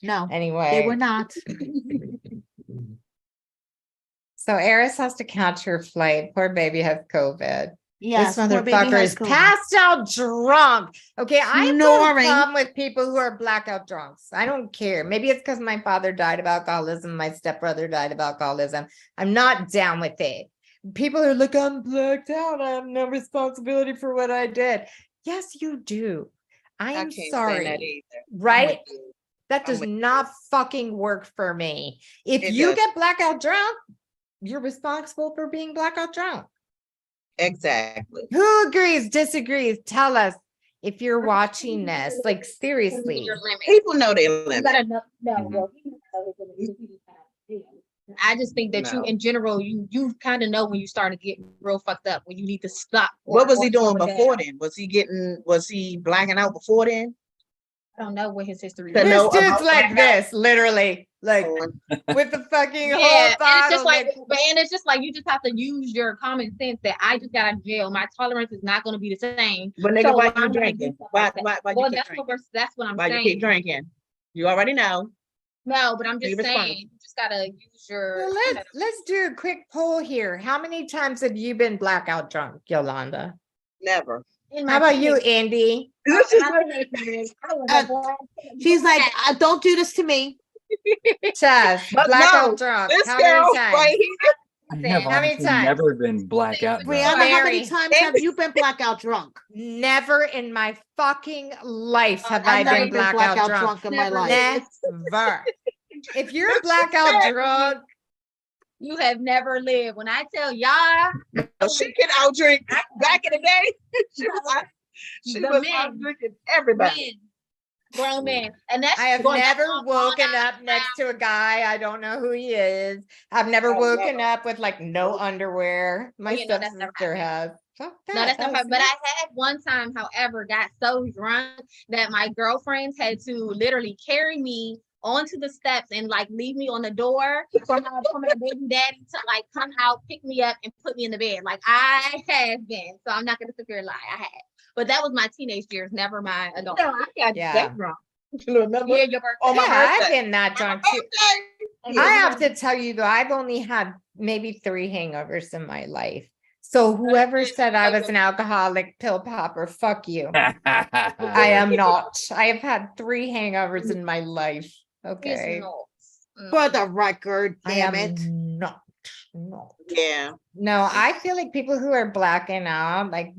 No, Anyway, they were not. So Eris has to catch her flight. Poor baby has COVID. Yes, This poor baby motherfucker has is COVID. passed out drunk. Okay, I have no Snoring. problem with people who are blackout drunks. I don't care. Maybe it's because my father died of alcoholism. My stepbrother died of alcoholism. I'm not down with it. People are like, I'm blacked out. I have no responsibility for what I did. Yes, you do. I am can't stand that sorry. either. Right? with you. That I'm does with not fucking work for me. If It you does. get blackout drunk, you're responsible for being blackout drunk. Exactly. Who agrees, disagrees? Tell us if you're watching this. Like, seriously. Your limit. People know their You limit. gotta know. No, Mhm. well, he knows his limit. He just kinda did. I just think that you, No. in general, you kind of know when you start to get real fucked up, when you need to stop. What was he or doing slow it before down. then? Was he blacking out before then? I don't know what his history To is. This know dude's about like blackout? this, literally, like with the fucking Yeah, whole and it's bottle. just like, like- and it's just like you just have to use your common sense that I just got out of jail. My tolerance is not going to be the same. But nigga, So why I'm you gonna do drinking? stuff Why like that. you Well, keep that's drinking? that's what I'm Why you saying. keep drinking? You already know. No, but I'm Be just responsible. saying, you just gotta use your. Well, let's do a quick poll here. How many times have you been blackout drunk, Yolanda? Never. In How my about you, teenage- Andy? This is my what- teenage years, I was a boy. She's like, don't do this to me. Chaz, But blackout no, drunk. This How girl many times? right here. I have How many honestly times? never been blackout Brianna, drunk. Brianna, how many Mary. times have you been blackout drunk? Never in my fucking life have I I've never been blackout drunk. in my Never. life. Never. If you're blackout drunk, You have never lived. When I tell y'all, She can out drink. Back in the day, she The was men. out drinking everybody. men, grown men, and that's I have going back never on woken all up next to a guy. I don't know who he is. I've never Oh, woken never. up with like no underwear. My you know, that's never stepsister has. Fuck No, that. that's That not was her. But me. I had one time, however, got so drunk that my girlfriends had to literally carry me onto the steps and like leave me on the door for my baby daddy to like come out, pick me up, and put me in the bed. Like I have been. So I'm not gonna sit here and lie. I had. But that was my teenage years, never my adult. No, I got Yeah. that drunk. You remember? Yeah, your birthday. On my Yeah, I've birthday. been that My drunk too. birthday. I have to tell you though, I've only had maybe 3 hangovers in my life. So whoever said I was an alcoholic pill popper, fuck you. I am not. I have had 3 hangovers in my life. Okay. It's not. For the record, I damn am it. not. Yeah. No, I feel like people who are blacking out, like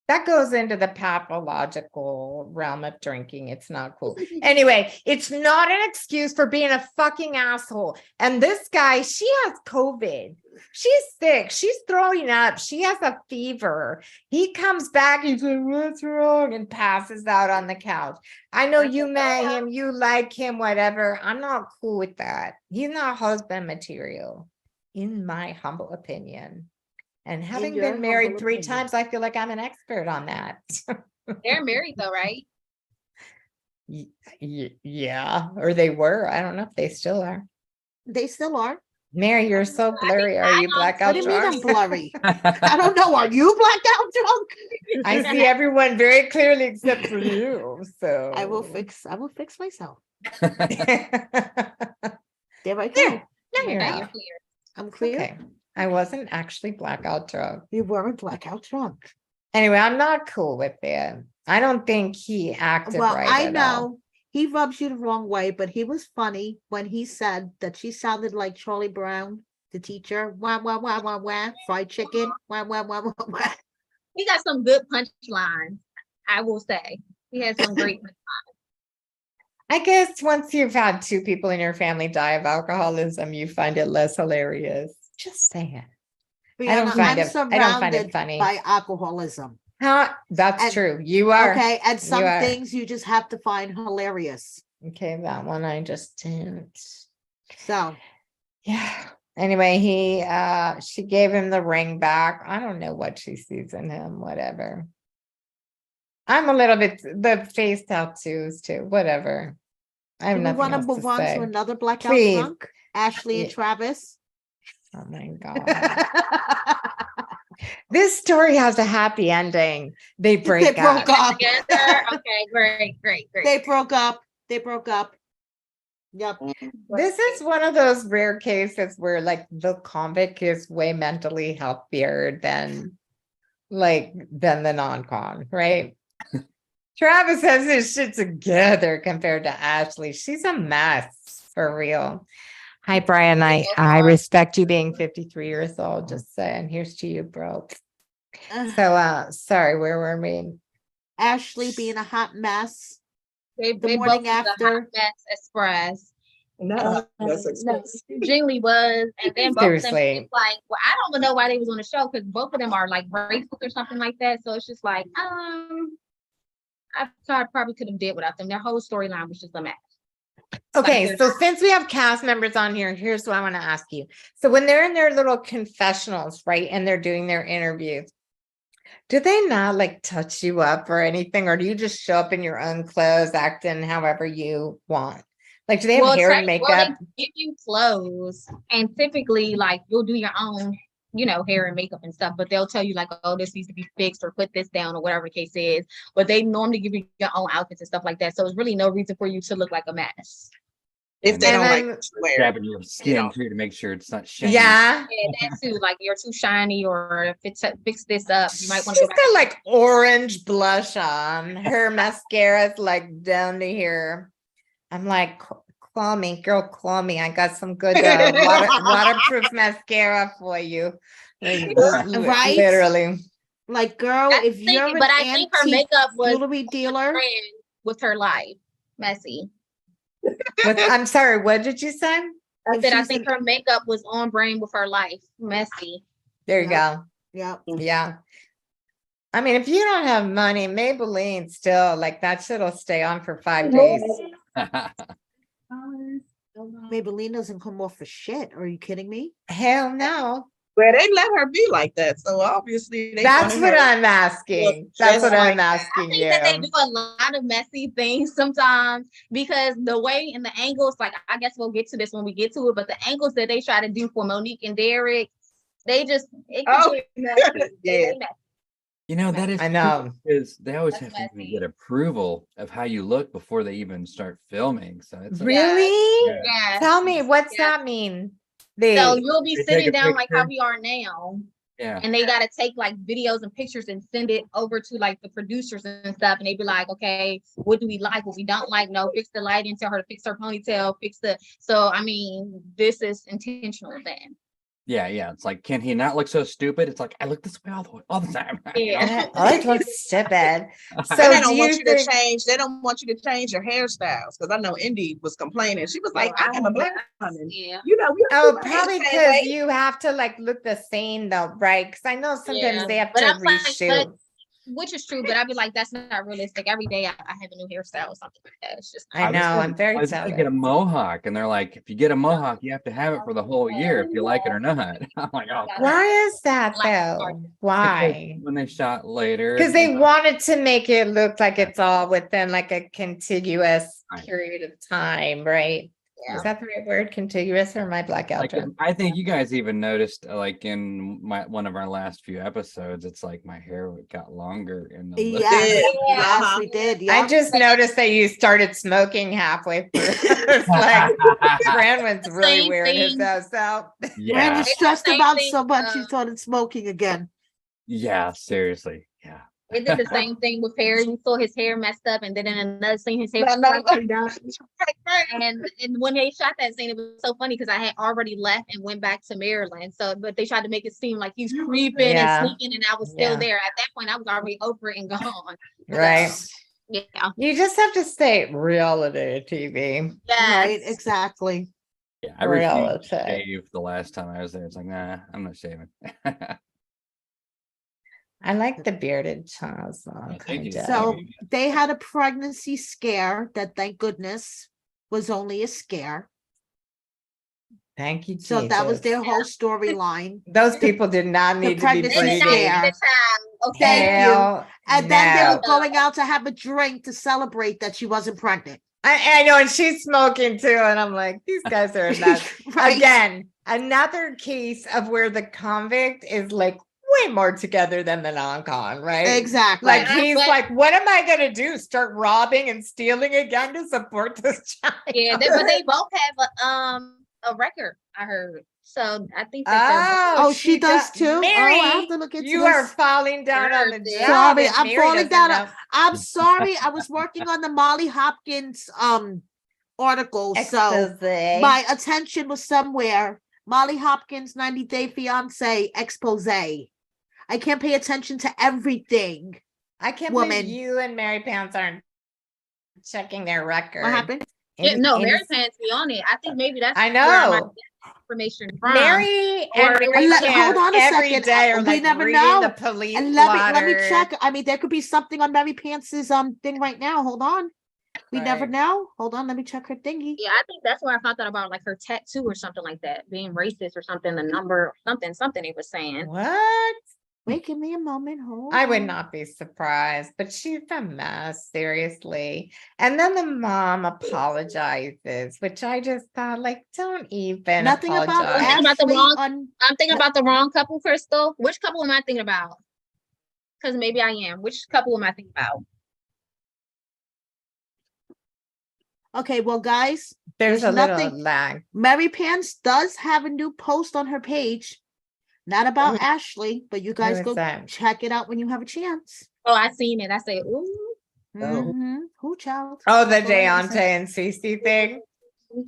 that goes into the pathological realm of drinking. It's not cool. Anyway, it's not an excuse for being a fucking asshole. And this guy, she has COVID. She's sick. She's throwing up. She has a fever. He comes back. He's like, what's wrong? And passes out on the couch. I know you met him. You like him, whatever. I'm not cool with that. He's not husband material, in my humble opinion. And having your been married humble 3 opinion. times, I feel like I'm an expert on that. They're married though, right? Yeah, or they were. I don't know if they still are. They still are. Mary, you're so blurry. Are you blackout What do you mean I'm drunk? blurry? I don't know. Are you blackout drunk? I see everyone very clearly except for you. So I will fix myself. There. There I go. No, you're Now you're not. clear. I'm clear. Okay. I wasn't actually blackout drunk. You weren't blackout drunk. Anyway, I'm not cool with it. I don't think he acted Well, right I at know all. he rubs you the wrong way, but he was funny when he said that she sounded like Charlie Brown, the teacher. Wah, wah, wah, wah, wah. Fried chicken. Wah, wah, wah, wah, wah. He got some good punchlines, I will say. He has some great I guess once you've had two people in your family die of alcoholism, you find it less hilarious. Just saying. Brianna, find I'm it- I don't surrounded find it funny. by alcoholism. Huh? That's And- true. You are. Okay, and some are. things you just have to find hilarious. Okay, that one I just didn't. So Yeah. Anyway, she gave him the ring back. I don't know what she sees in him, whatever. I'm a little bit the face tattoos too, whatever. I have do we nothing want to else move to on say. to another blackout Please. drunk? Ashley and Yeah. Travis. Oh my God. This story has a happy ending. They break broke up. up. together. Okay, great. They broke up. They broke up. Yep. This is one of those rare cases where like the convict is way mentally healthier than the non-con, right? Travis has his shit together compared to Ashley. She's a mess for real. Hi, Brian. I respect you being 53 years old. Just saying. Here's to you, bro. So sorry, where were we? Ashley being a hot mess. They The both morning was a hot after. mess express. No, that's No, express. Genuinely was, and then both of them Seriously. was like, well, I don't even know why they was on the show because both of them are like racist or something like that. So it's just like, I thought I probably could have did without them. Their whole storyline was just a mess. Okay, Like, so since we have cast members on here, here's what I want to ask you. So when they're in their little confessionals, right, and they're doing their interviews, do they not like touch you up or anything, or do you just show up in your own clothes, acting however you want? Like, do they have hair and makeup? They give you clothes, and typically, like, you'll do your own, hair and makeup and stuff, but they'll tell you, like, oh, this needs to be fixed or put this down or whatever the case is. But they normally give you your own outfits and stuff like that. So there's really no reason for you to look like a mess. If they And don't then- like to wear it. Grabbing your skin too to make sure it's not shiny. Yeah. Yeah, that too. Like, you're too shiny, or if fix this up, you might want She's to got like orange blush on. Her mascara's like down to here. I'm like, call me, girl, call me. I got some good waterproof mascara for you. Like, Right? Literally. Like, girl, I if think- you're an but I think her antique makeup was jewelry dealer, brand with her life. Messy. I'm sorry, what did you say? I If said I she's think an- her makeup was on brand with her life. Messy. There you Yeah. go. yeah. Yeah. I mean, if you don't have money, Maybelline still like that shit'll stay on for 5 days. Maybelline doesn't come off for shit. Are you kidding me? Hell no. Well, they let her be like that, so obviously they That's wanted what her- I'm asking. Look That's just what like I'm that. asking I think that they you. do a lot of messy things sometimes because the way and the angles, like I guess we'll get to this when we get to it, but the angles that they try to do for Monique and Derek, it Oh, could be messy. yeah. They messy. You know, that is I know. because they always That's have to messy. get approval of how you look before they even start filming. So it's like, Really? Yeah. Yeah. Tell me, what's Yeah. that mean? So you'll be They take sitting a down like how picture. we are now, yeah. and they gotta take like videos and pictures and send it over to like the producers and stuff, and they be like, okay, what do we like, what we don't like? No, fix the lighting, tell her to fix her ponytail, so I mean, this is intentional then. Yeah, yeah. It's like, can he not look so stupid? It's like I look this way all the time. you know? Yeah. I look stupid. So And they do don't you want you to think? change. They don't want you to change your hairstyles because I know Indy was complaining. She was like, Oh, "I am a black woman." Yeah. You know, we Oh, don't do my hair probably the same because way. you have to like look the same though, right? Because I know sometimes Yeah, they have but to I'm like, reshoot. Which is true, but I'd be like, that's not realistic. Every day I have a new hairstyle or something like that. It's just I was know, gonna- I'm very I was gonna jealous. get a mohawk, and they're like, if you get a mohawk, you have to have it for the whole year if you like it or not. I'm like, oh, crap. Why is that Black though? card. Why? Because when they shot later, Because they you know, wanted to make it look like it's all within like a contiguous Right. period of time, right? Is that the right word? Contiguous or my blackout? Like, John? I think you guys even noticed, like in one of our last few episodes, it's like my hair got longer in the lip. Yes, Yeah. yes, we did. Yeah. I just noticed that you started smoking halfway through. It's like Brandon's really Same wearing his thing. house out. Brand Yeah, was It's the stressed same about thing, so much he started smoking again. yeah, seriously, yeah. They did the same thing with hair. You saw his hair messed up, and then in another scene, his hair No, was no, all done. And when they shot that scene, it was so funny because I had already left and went back to Maryland. So, but they tried to make it seem like he's creeping Yeah. and sneaking, and I was still Yeah. there. At that point, I was already over it and gone. Right. Yeah. You just have to stay reality TV. Right, Yes. exactly. Yeah, I refused to Reality. shave the last time I was there. It's like, nah, I'm not shaving. I like the bearded Chazz. Thank you. So they had a pregnancy scare that, thank goodness, was only a scare. Thank you, So that was Jesus. their whole storyline. Those people did not need to be pregnancy They did not breathing. need scare. the time. Okay. Thank you. Hell And then they no. were going out to have a drink to celebrate that she wasn't pregnant. I know, and she's smoking too, and I'm like, these guys are nuts. Right. Again, another case of where the convict is like way more together than the non-con, right? Exactly. Like he's But- like, what am I gonna do? Start robbing and stealing again to support this child? Yeah, but they both have a record, I heard. So I think that Oh, she does too? Mary, Oh, I have to look into you are this. falling down on the Sure, job. Sorry, if I'm Mary falling doesn't down know. I'm sorry. I was working on the Molly Hopkins article. So Expose. my attention was somewhere. Molly Hopkins 90 Day Fiance expose. I can't pay attention to everything. I can't woman. believe you and Mary Pants aren't checking their record. What happened? yeah, no, Any- Mary Pants be on it. I think maybe that's I where I might know. get information from. Mary and Or- Mary Hold Pants on a every second. day are We like never reading know. the police And let me blotter. check. I mean, there could be something on Mary Pants's thing right now. Hold on. We never Right. know. Hold on, let me check her thingy. Yeah, I think that's where I found out about like her tattoo or something like that, being racist or something, the number, something they were saying. What? Wait, give me a moment. Hold I would on. not be surprised, but she's a mess, seriously. And then the mom apologizes, which I just thought, like, don't even Nothing about apologize. Thinking about the Ashley wrong- on I'm thinking about the wrong couple, Crystal. Which couple am I thinking about? Because maybe I am. Which couple am I thinking about? Okay, well, guys, There's there's a little nothing- lag. Mary Pants does have a new post on her page. Not about Mhm. Ashley, but you guys is go that? check it out when you have a chance. Oh, I seen it. I said, ooh. Mhm. Who child? Oh, the That's all I can Deontay say. and Cece thing.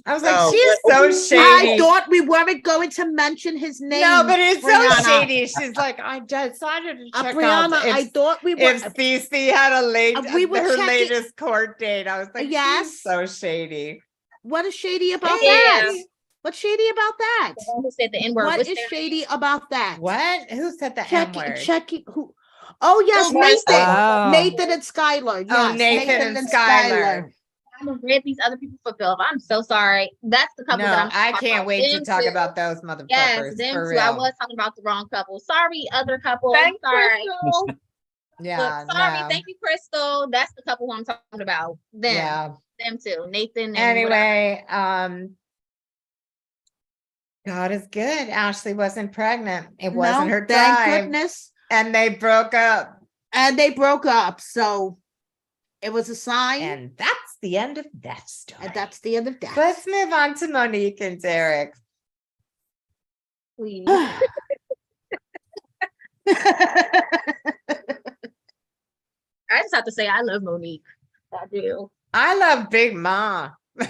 I was like, Oh, she's but- so I shady. thought we weren't going to mention his name. No, but it's so Brianna. shady. She's like, I decided to check Brianna, out I if, thought we were. if Cece had a late we were her checking- latest court date. I was like, Yes. she's so shady. What is shady about Yeah. that? What's shady about that? The one who said the N-word. What What's is their shady about that? What? Who said the M Checking, word? checking who? Oh yes, Oh, Nathan. Oh. Nathan and Skylar. Yes, Oh, Nathan and Skylar. I haven't read these other people for Philip. I'm so sorry. That's the couple that No, I'm I talking can't about. wait to Them talk two. about those motherfuckers. Yes, them for two. I real. was talking about the wrong couple. Sorry, other couple. Thank I'm sorry. Crystal. Yeah, But sorry, no. thank you, Crystal. That's the couple I'm talking about. Them, Yeah. them two. Nathan and whatever. Anyway, God is good. Ashley wasn't pregnant. It wasn't No, her thank time. goodness. And they broke up. And they broke up, so it was a sign, And that's the end of that story. and that's the end of that. Let's move on to Monique and Derek. Please. I just have to say I love Monique. I do. I love Big Ma. Now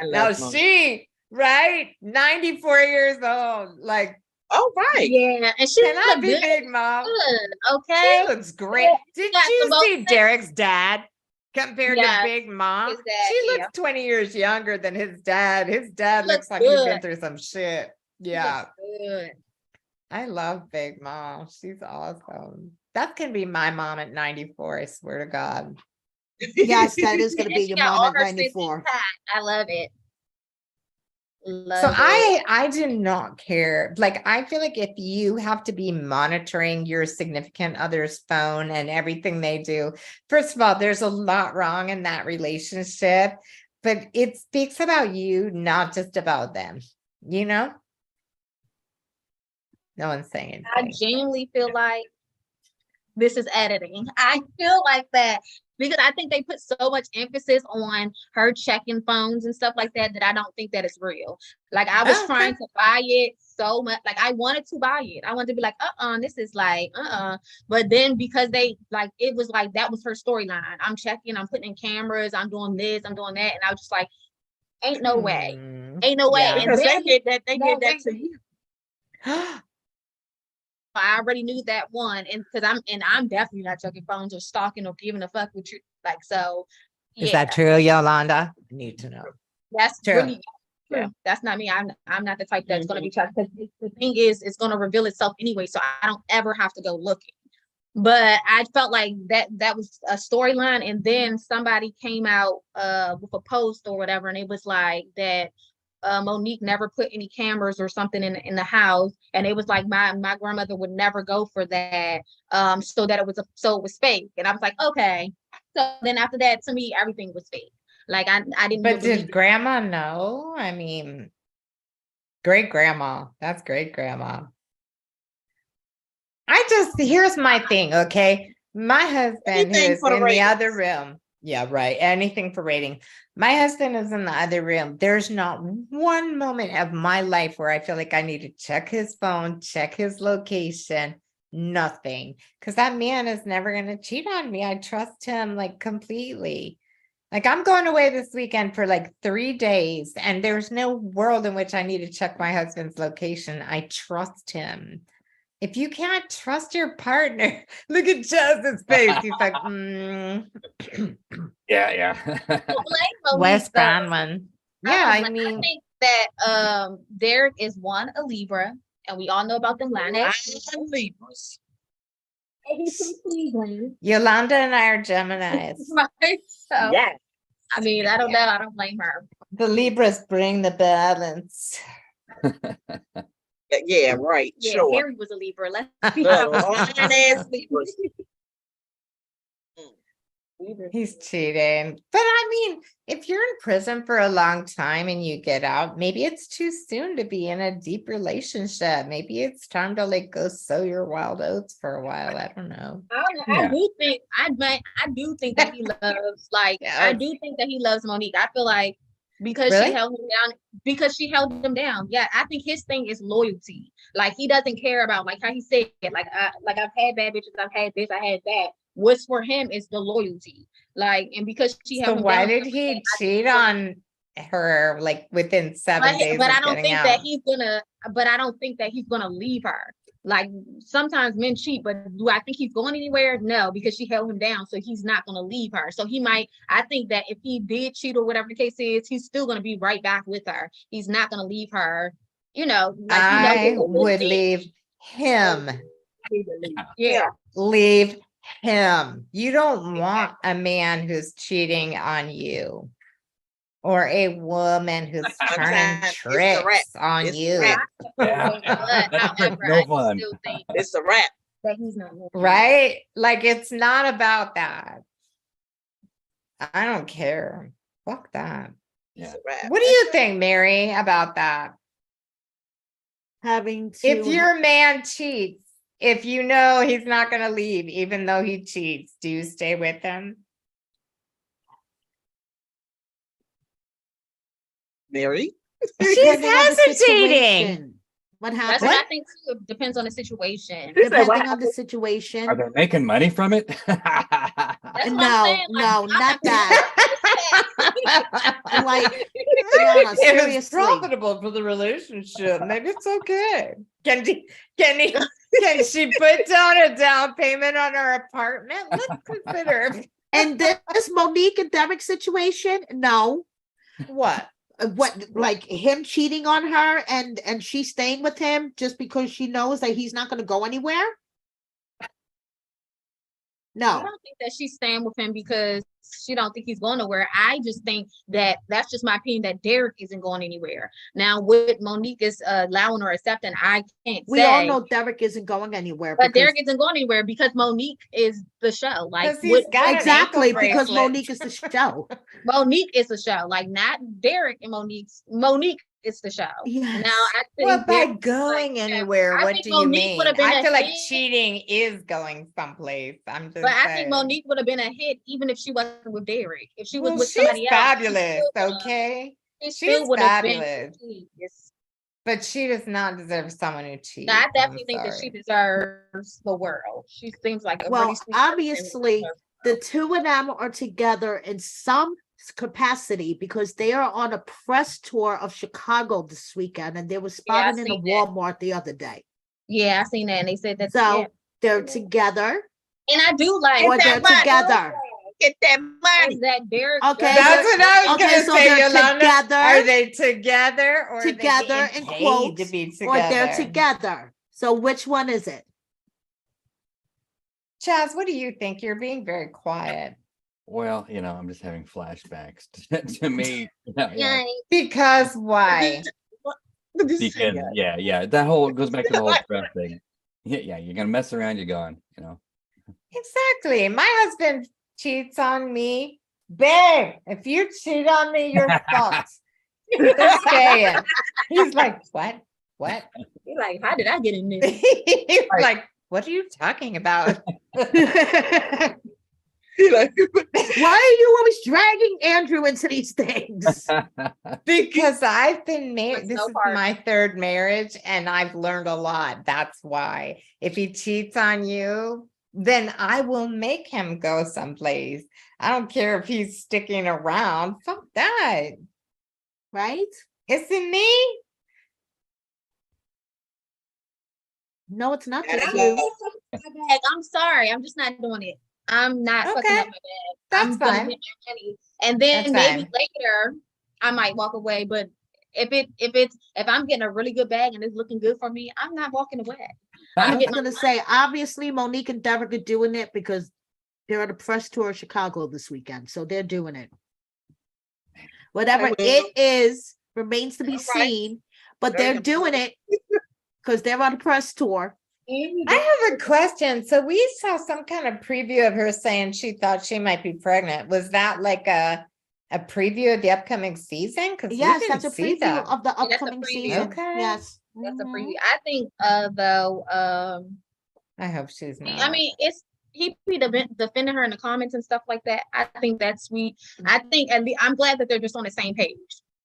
love Monique. she, right? 94 years old. Like, Oh, right. Yeah, and she can I look be good. Big Ma? Okay. She looks great. Did got the you most see sex- Derek's dad compared Yes, to Big Ma? his dad, She yeah. looks 20 years younger than his dad. His dad He looks looks like he's been good. through some shit. She Yeah. looks good. I love Big Ma. She's awesome. That can be my mom at 94, I swear to God. Yes, that is going to And be she your got mom all at her senses 94. intact. I love it. Love So it. I do not care. Like, I feel like if you have to be monitoring your significant other's phone and everything they do, first of all, there's a lot wrong in that relationship. but it speaks about you, not just about them, you know? No one's saying I anything. genuinely feel like this is editing. I feel like that because I think they put so much emphasis on her checking phones and stuff like that I don't think that it's real. Like I was trying to buy it so much. Like I wanted to buy it. I wanted to be like, this is like, But then because they like, it was like, that was her storyline. I'm checking, I'm putting in cameras, I'm doing this, I'm doing that. And I was just like, ain't no way. Ain't no way. Yeah. And Because then, they did that to you. I already knew that one, and because I'm definitely not checking phones or stalking or giving a fuck with you. Like, so Is that true, Yolanda? I need to know. That's True. really true. Yeah. That's not me. I'm not the type that's going to be checked. Because the thing is, it's going to reveal itself anyway, so I don't ever have to go looking. But I felt like that was a storyline, and then somebody came out with a post or whatever, and it was like that. Monique never put any cameras or something in the house, and it was like my grandmother would never go for that, so that it was fake. And I was like, okay. So then after that, to me, everything was fake. Like I didn't. But did grandma know? I mean, great grandma. That's great grandma. Here's my thing, okay? My husband is in the other room. Yeah, right. Anything for rating. My husband is in the other room. There's not one moment of my life where I feel like I need to check his phone, check his location, nothing. Because that man is never going to cheat on me. I trust him like completely. Like I'm going away this weekend for like 3 days, and there's no world in which I need to check my husband's location. I trust him. If you can't trust your partner, look at Chazz's face. He's like, Yeah. Wes Bronwyn. Yeah, I mean, I think that Derek is a Libra, and we all know about them Libras. And he's from Cleveland. Yolanda and I are Geminis. Right? So, yeah. I mean, I don't know. I don't blame her. The Libras bring the balance. Yeah, right. Yeah, sure. Harry was a Libra. Let's be honest. He's cheating. But I mean, if you're in prison for a long time and you get out, maybe it's too soon to be in a deep relationship. Maybe it's time to like go sow your wild oats for a while. I don't know. I do think that he loves I do think that he loves Monique. I feel like because she held him down. Yeah, I think his thing is loyalty. Like he doesn't care about like how he said like I've had bad bitches, I've had this, I had that. What's for him is the loyalty. Like, and because she held him why down, did he cheat on her like within 7 days? But I don't think that he's gonna leave her. Like sometimes men cheat, but do I think he's going anywhere? No, because she held him down, so he's not gonna leave her. So I think that if he did cheat or whatever the case is, he's still gonna be right back with her. He's not gonna leave her. You know, like I would leave him. Yeah. Leave him. You don't want a man who's cheating on you. Or a woman who's turning tricks on you. However, I still think it's a wrap. That he's not right. Like it's not about that. I don't care. Fuck that. Yeah. What do you think, Mary, about that? If your man cheats, if you know he's not going to leave, even though he cheats, do you stay with him? Mary? She's hesitating. What happened? That's what I think too. It depends on the situation. Depending on the situation. Are they making money from it? No, not that. Like, no, seriously. It's profitable for the relationship. Maybe it's okay. Can she put down a down payment on her apartment? Let's consider. And this Monique and Derek situation, no. What, like him cheating on her and she staying with him just because she knows that he's not going to go anywhere? No. I don't think that she's staying with him because she don't think he's going nowhere. I just think that that's just my opinion that Derek isn't going anywhere. Now, what Monique is allowing or accepting, I can't We say. all know Derek isn't going anywhere. But Derek isn't going anywhere because Monique is the show. Like exactly because Monique is the show. Monique is the show. Like not Derek and Monique is the show. Yes. Now I think Well, by going anywhere, what do you mean? I feel like cheating is going someplace. I'm just But I saying. think Monique would have been a hit even if she wasn't with Derek. If she was with she's somebody fabulous, else. okay? She's fabulous. But she does not deserve someone who cheats. I definitely think that she deserves the world. She seems like a well, obviously the two of them are together in some capacity because they are on a press tour of Chicago this weekend, and they were spotted in a Walmart the other day. Yeah, I seen that, and they said that. So they're together, and I do like. Or they're together. Get that money. Is that Derek? Okay, that's what I was gonna say, Yolanda. Together. Are they together or together in quotes, to be together? Or they're together? So which one is it? Chazz, what do you think? You're being very quiet. Well, I'm just having flashbacks to me. Because why? Because that whole goes back to the whole stress thing. Yeah, you're gonna mess around, you're gone. Exactly. My husband cheats on me, babe. If you cheat on me, you're fucked. You're staying. He's like, what? He's like, how did I get in this? He's like, what are you talking about? Why are you always dragging Andrew into these things? Because I've been married. This is my third marriage, and I've learned a lot. That's why. If he cheats on you, then I will make him go someplace. I don't care if he's sticking around. Fuck that. Right? Isn't me? No, it's not just you. I'm sorry. I'm just not doing it. I'm not fucking up my bag. That's fine. Get my money. And then maybe later I might walk away. But if I'm getting a really good bag and it's looking good for me, I'm not walking away. I was gonna say, obviously Monique and Derek are doing it because they're at a press tour of Chicago this weekend. So they're doing it. Whatever it is remains to be seen, but they're doing it because they're on a press tour. I have a question. So we saw some kind of preview of her saying she thought she might be pregnant. Was that like a preview of the upcoming season? Yes, that's a preview of the upcoming season. Okay. Yes. That's a preview. I think though I hope she's not. I mean, he be defending her in the comments and stuff like that. I think that's sweet. I think I'm glad that they're just on the same page.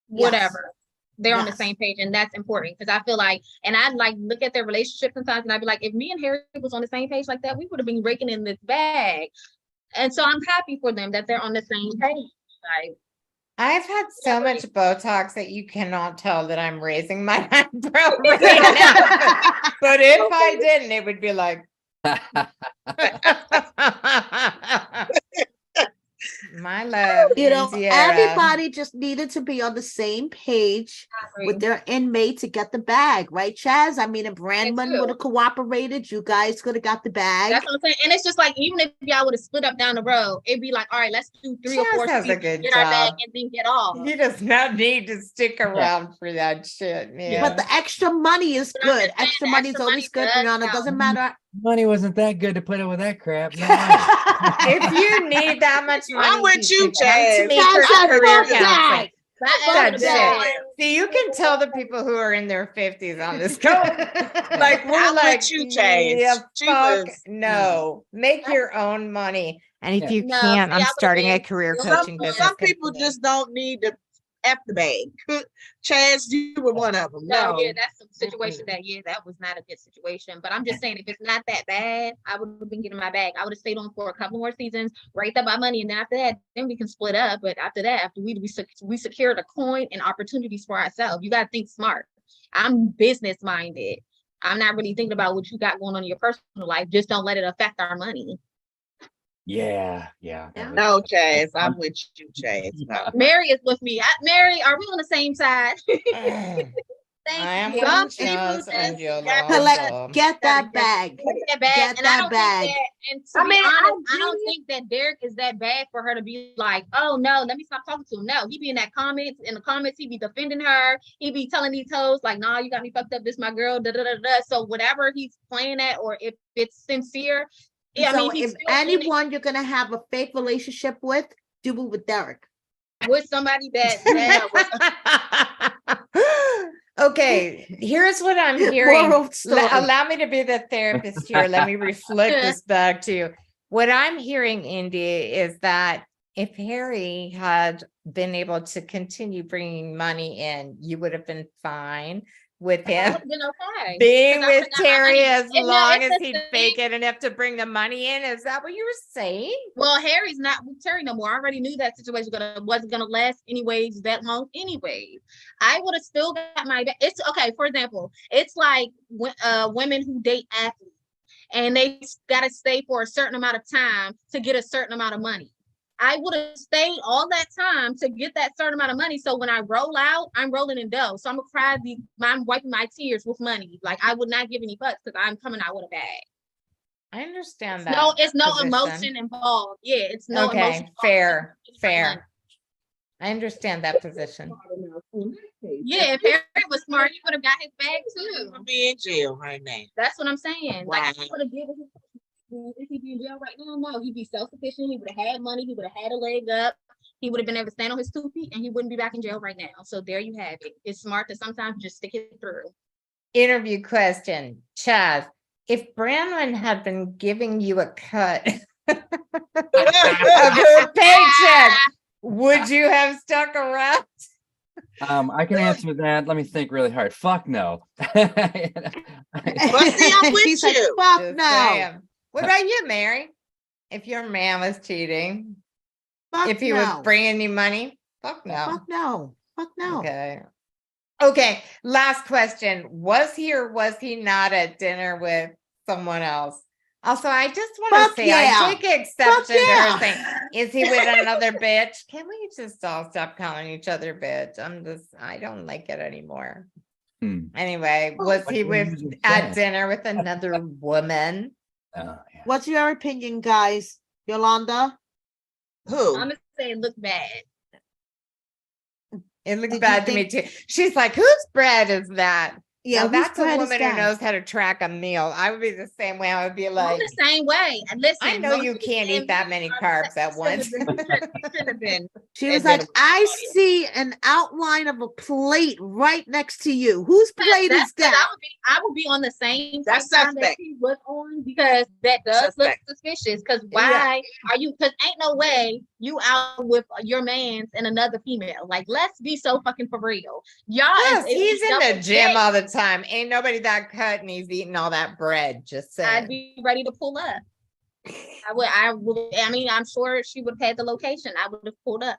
Whatever. They're on the same page, and that's important because I feel like, and I like look at their relationship sometimes, and I'd be like, if me and Harry was on the same page like that, we would have been raking in this bag. And so I'm happy for them that they're on the same page. Like, I've had so much Botox that you cannot tell that I'm raising my eyebrow right now. But if I didn't, it would be like. My love. Everybody just needed to be on the same page with their inmate to get the bag, right, Chazz? I mean, if Brandman would have cooperated, you guys could have got the bag. That's what I'm saying. And it's just like, even if y'all would have split up down the road, it'd be like, all right, let's do 3 or 4 has a good get job. our bag and then get off. He does not need to stick around for that shit, man. But the extra money is good. Extra money is always good, Rihanna. Doesn't matter. Money wasn't that good to put up with that crap. No. If you need that much money, I'm with you, Chazz. See, you can tell the people who are in their 50s on this call. Like we're I'm like with you, Chazz. Yeah, fuck no. Make your own money. And if you can't, I'm starting a career coaching business. Some people just don't need to F the bag. Chazz, you were one of them. No, yeah, that's a situation that was not a good situation. But I'm just saying, if it's not that bad, I would have been getting my bag. I would have stayed on for a couple more seasons, raised up my money, and then after that, then we can split up. But after that, after we secured a coin and opportunities for ourselves, you got to think smart. I'm business minded. I'm not really thinking about what you got going on in your personal life. Just don't let it affect our money. Yeah. No, Chazz, I'm with you, Chazz. No. Mary is with me. Mary, are we on the same side? Thank I am you. Monique Some and people Chazz and just Yolanda. Get that bag. get that bag. Get And I that don't bag. think that, and to be honest, I don't think that Derek is that bad for her to be like, oh no, let me stop talking to him. No, he be in the comments, he be defending her, he be telling these hoes like, nah, you got me fucked up, this my girl, da da da da. So whatever he's playing at, or if it's sincere, yeah, So I mean, he's if still in it anyone you're gonna have a fake relationship with, do it with Derek. with somebody that Okay, here's what I'm hearing. Moral story. Allow me to be the therapist here. Let me reflect this back to you. What I'm hearing, Indy, is that if Harry had been able to continue bringing money in, you would have been fine with him been okay. being 'Cause I with would've got my Terry money. as And no, long it's as the he'd thing. fake it and have to bring the money in. Is that what you were saying? Well, Harry's not with Terry no more. I already knew that situation wasn't gonna last anyways that long anyways. I would have still got my. It's okay. For example, it's like women who date athletes and they gotta stay for a certain amount of time to get a certain amount of money. I would have stayed all that time to get that certain amount of money. So when I roll out, I'm rolling in dough. So I'm gonna cry. I'm wiping my tears with money. Like I would not give any fucks because I'm coming out with a bag. I understand that. No, it's no position. emotion involved. Yeah, it's no Okay, emotion. fair, involved. fair. I understand that position. Yeah, if Harry was smart, he would have got his bag too. I'll be in jail right now. That's what I'm saying. Like Wow. he would have given his. If he'd be in jail right now, no, he'd be self-sufficient. He would have had money. He would have had a leg up. He would have been able to stand on his 2 feet, and he wouldn't be back in jail right now. So there you have it. It's smart to sometimes just stick it through. Interview question, Chaz. If Branlin had been giving you a cut of her paycheck, would you have stuck around? I can answer that. Let me think really hard. Fuck no. But see, I'm with He's like, you. fuck Just no. saying. What about you, Mary? If your man was cheating, Fuck if he no. was bringing you money, fuck no. Fuck no. Fuck no. Okay. Okay. Last question. Was he or was he not at dinner with someone else? Also, I just want Fuck to say, yeah. I take exception to yeah. her saying, is he with another bitch? Can we just all stop calling each other bitch? I don't like it anymore. Anyway, was What he do you with usually at say? dinner with another woman? Yeah. What's your opinion, guys? Yolanda? Who? I'm gonna say it looked bad. It looks Did you bad to me too. She's like, whose bread is that? Yeah, Now, whose that's a bread is woman who that? knows how to track a meal. I would be the same way. I would be I'm like, the same way. And listen, I know you Monique can't and eat that me many are carbs at once. Should have been. She was And then like, I see an outline of a plate right next to you. Whose plate That's is that? I would be on the same That's time that suspect. she was on because that does look Suspect. suspicious. Because why are you? Because ain't no way you out with your man's and another female. Like, let's be so fucking for real. Y'all, Plus, is he's in the double gym date. all the time. Ain't nobody that cut and he's eating all that bread. Just I'd saying. be ready to pull up. I would. I mean, I'm sure she would have had the location. I would have pulled up.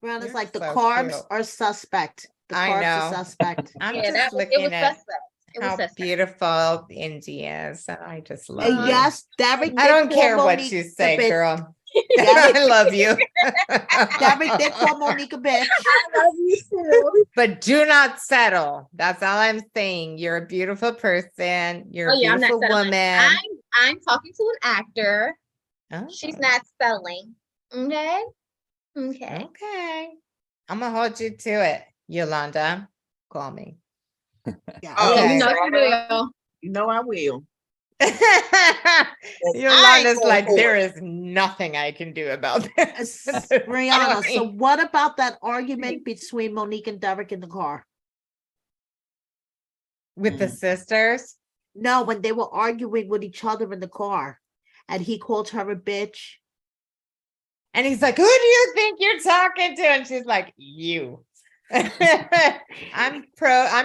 Brown is You're like, the so carbs cute. are suspect. The I carbs know. are suspect. I'm Yeah, just it looking was at suspect. It was how suspect. beautiful Indy is. And I just love And you. yes, Derek I did don't call care what Monique you a say, bitch. girl. Derek, I love you. Derek did call Monique a bitch. I love you too. But do not settle. That's all I'm saying. You're a beautiful person. You're a I'm not beautiful settling. woman. I'm talking to an actor. Oh, She's not settling. Okay. okay. I'm gonna hold you to it, Yolanda. Call me. Yeah. Oh, Yeah, Okay. you know she will. You know I will. Yolanda's going like, for there it. is nothing I can do about this. Brianna, so what about that argument between Monique and Derek in the car? With the sisters? No, when they were arguing with each other in the car and he called her a bitch. And he's like, who do you think you're talking to? And she's like, you. I'm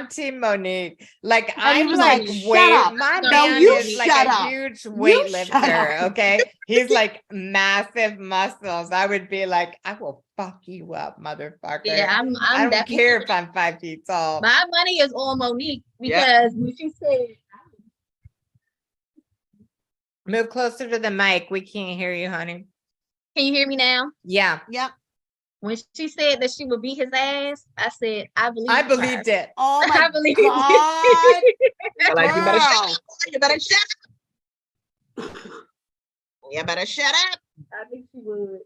team Monique. Like, And he I'm was like, like, shut wait, up. my No, man you is like shut a up. huge You shut weightlifter. up. Okay. He's like massive muscles. I would be like, I will fuck you up, motherfucker. Yeah, I'm I don't definitely- care if I'm 5 feet tall. My money is on Monique because when she said Move closer to the mic. We can't hear you, honey. Can you hear me now? Yeah. Yep. When she said that she would beat his ass, I said, I believed it. Oh my I believed God. I like, you better shut Girl. up. You better shut up. You better shut up. I think she would.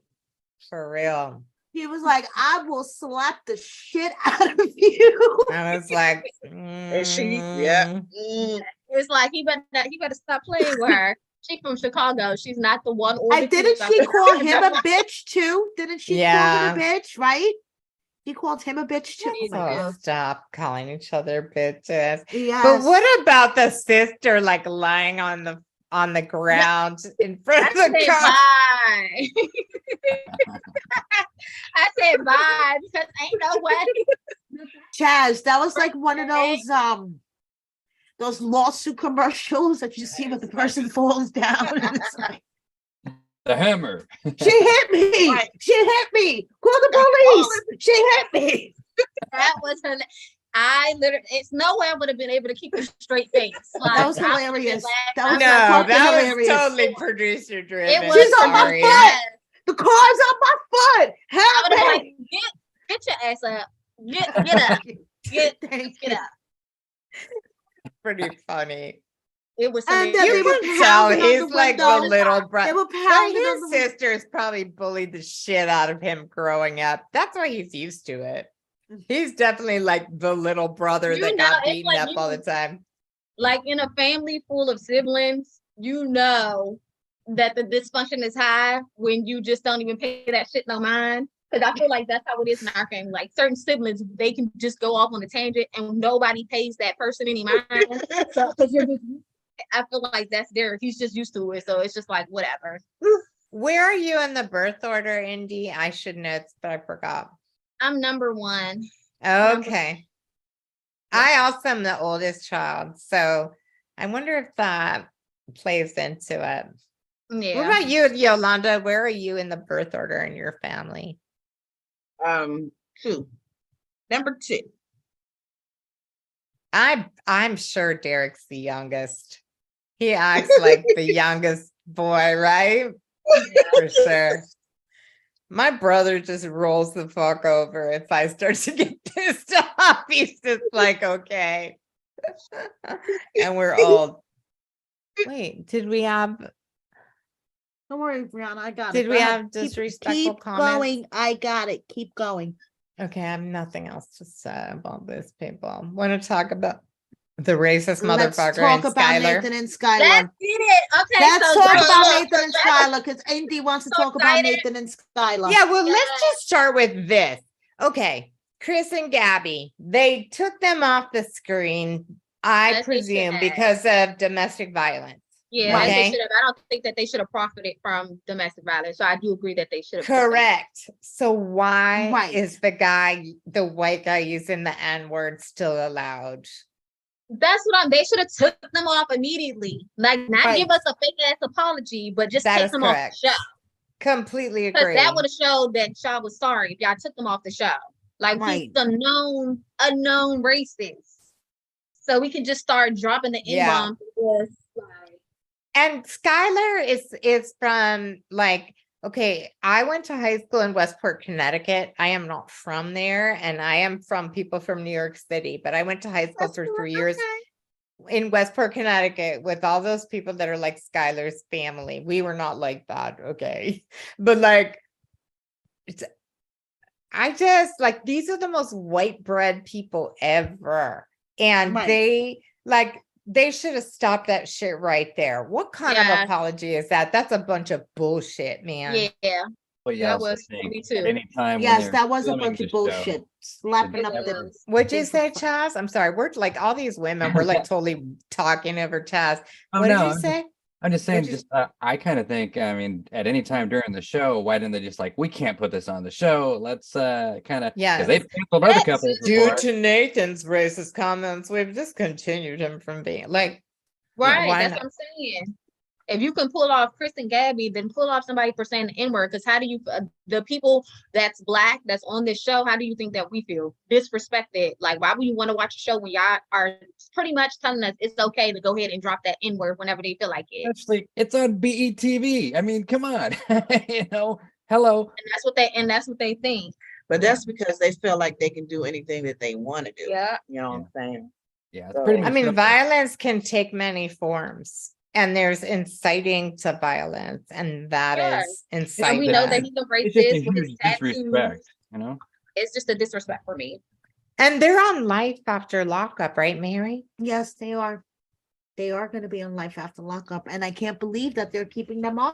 For real. He was like, I will slap the shit out of you. I was like, And she, yeah. It's like he better stop playing with her. She's from Chicago. She's not the one. And didn't she call him a bitch too? Didn't she Yeah. call him a bitch, right? He called him a bitch too. Yes. Oh, stop calling each other bitches. Yes. But what about the sister like lying on the ground in front of the car? Bye. I said bye because ain't no way. Chazz, that was like one of those lawsuit commercials that you see when the person falls down and it's like, The hammer. she hit me. Right. She hit me. Call the police. She hit me. That was her. I literally, it's no way I would have been able to keep a straight face. Like, That was I hilarious. laughed. That was No, fucking that hilarious. was totally producer driven. It was She's on my Sorry. foot. The car's on my foot. I Help would have me. like, get your ass up. Get up. Thank Get you. up. Pretty funny. It was And hilarious. then they You were can tell pounding on he's the like the window. little They brother. were But pounding on his the window. sisters probably bullied the shit out of him growing up. That's why he's used to it. He's definitely like the little brother You that know, got it's beaten like up you- all the time. Like in a family full of siblings, you know that the dysfunction is high when you just don't even pay that shit no mind. Because I feel like that's how it is in our family. Like certain siblings, they can just go off on a tangent and nobody pays that person any mind. So, 'cause you're just, I feel like that's Derek. He's just used to it. So it's just like, whatever. Where are you in the birth order, Indy? I should know, but I forgot. I'm number one. Okay. I also am the oldest child, so I wonder if that plays into it. Yeah. What about you, Yolanda? Where are you in the birth order in your family? 2. Number 2. I'm sure Derek's the youngest. He acts like the youngest boy, right? For sure. My brother just rolls the fuck over if I start to get pissed off. He's just like, okay. And we're old. Wait, did we have Don't worry, Brianna. I got it. Did Go we ahead. have disrespectful Keep comments? going. I got it. Keep going. Okay, I have nothing else to say about this, people. Want to talk about the racist Let's motherfucker talk and about Skylar? Nathan and Skylar. Let's get it. Okay. Let's so talk girl, about look, Nathan and Skylar because Andy wants to So talk about excited. Nathan and Skylar. Yeah, well, let's Yes. just start with this. Okay, Chris and Gabby, they took them off the screen, I As they should presume, have. because of domestic violence. Yeah, as they Okay. should have. I don't think that they should have profited from domestic violence. So I do agree that they should have. Correct. So why Right. is the white guy using the N-word still allowed? That's what they should have took them off immediately. Like not Right. give us a fake ass apology, but just That take is them correct. off the show. Completely Because agree. that would have showed that Shaw was sorry if y'all took them off the show. Like Right. he's a known racist. So we can just start dropping the Yeah. N-bomb. And Skylar is from like, okay, I went to high school in Westport, Connecticut. I am not from there, and I am from people from New York City, but I went to high school for 3 years in Westport, Connecticut, with all those people that are like Skylar's family. We were not like that, okay? But like, I just like, these are the most white bread people ever. And Right. they should have stopped that shit right there. What kind of Yeah. apology is that? That's a bunch of bullshit, man. Yeah. But That also was think me at too. any time when Yes, they're that was a filming bunch of the show, bullshit. Slapping It up the. was. What'd you Big say, fuck. Chaz? I'm sorry. We're like all these women. We're like totally talking over Chaz. Oh, What did no, you say? I'm just saying, What'd you- just I kind of think, I mean, at any time during the show, why didn't they just like, we can't put this on the show? Let's kind of, Yes. because they've canceled other That's couples Due before. to Nathan's racist comments, we've discontinued him from being like, Right. why That's not? what I'm saying. If you can pull off Chris and Gabby, then pull off somebody for saying the N-word. Because how do you, the people that's black, that's on this show, how do you think that we feel? Disrespected. Like, why would you want to watch a show when y'all are pretty much telling us it's okay to go ahead and drop that N-word whenever they feel like it? Actually, it's on BETV. I mean, come on. You know, hello. And that's what they think. But that's because they feel like they can do anything that they want to do. Yeah. You know what I'm saying? Yeah, it's pretty So- much. I mean, simple. violence can take many forms, and there's inciting to violence, and that Yeah. is And inciting. we know that. that he's a It's just a racist with his huge tattoos. disrespect, you know. It's just a disrespect for me. And they're on life after lockup, right, Mary? Yes, they are. They are going to be on life after lockup, and I can't believe that they're keeping them on.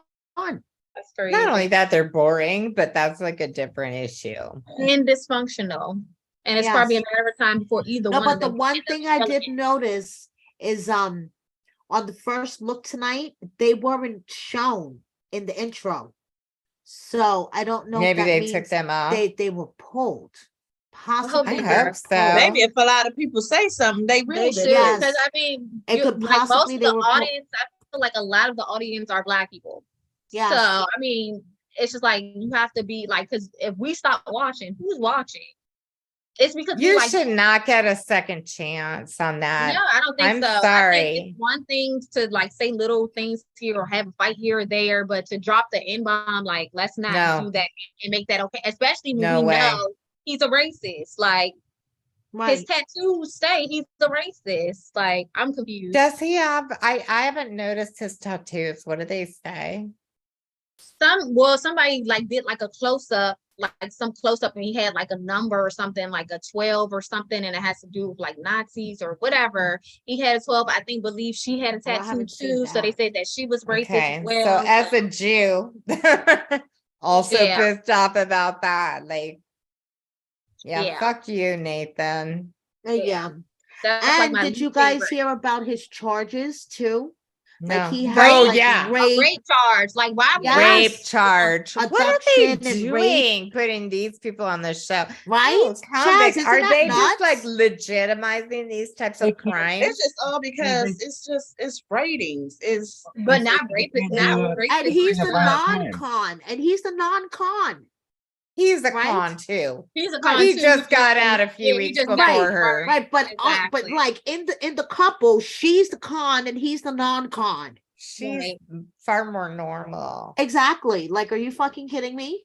That's crazy. Not only that, they're boring, but that's like a different issue. And dysfunctional. And it's probably a Yes. matter of time before either No, one but of the them one end up thing I did relevant. notice is on the first look tonight, they weren't shown in the intro. So I don't know Maybe if that they means took them off. they were pulled. hope Possibly they they hope were so. pulled. Maybe if a lot of people say something, they They will. should, Yes. because I mean, It could like most possibly of they the were pulled. audience, I feel like a lot of the audience are Black people. Yes. So I mean, it's just like you have to be like, because if we stop watching, who's watching? It's because we You like. should not get a second chance on that. No, I don't think I'm so. I think sorry. it's one thing to like say little things here or have a fight here or there, but to drop the N-bomb, like let's not No. do that and make that okay. Especially when No we way. know he's a racist. Like his Right. tattoos say he's a racist. Like I'm confused. Does he have? I haven't noticed his tattoos. What do they say? Somebody like did like a close-up, like some close-up, and he had like a number or something, like a 12 or something, and it has to do with like Nazis or whatever. He had a 12, I think, believe she had a Oh, I tattoo haven't seen too. So they that. said that she was racist Okay, as well. so as a Jew, also Yeah. pissed off about that. Like, yeah, Yeah. fuck you, Nathan. Yeah. That's like And my did you least guys favorite. hear about his charges too? No. Like he Oh, has like yeah. A rape. rape charge. Like why would Yes. Rape charge. What are they Abduction and rape. doing putting these people on the show? Right? Oh, convict. Chazz, isn't Are that they just like nuts? legitimizing these types They of can't- crimes? It's just all because it's ratings. It's but not They rape is can't not do it. rape And is he's a the violent crime. non-con. And he's the non-con. He's a Right? con too. he's a Right. con He too. just got out a few Yeah, he weeks just got before out. her. Right, but Exactly. like in the couple, she's the con and he's the non-con. She's Right. far more normal. Exactly. Like, are you fucking kidding me?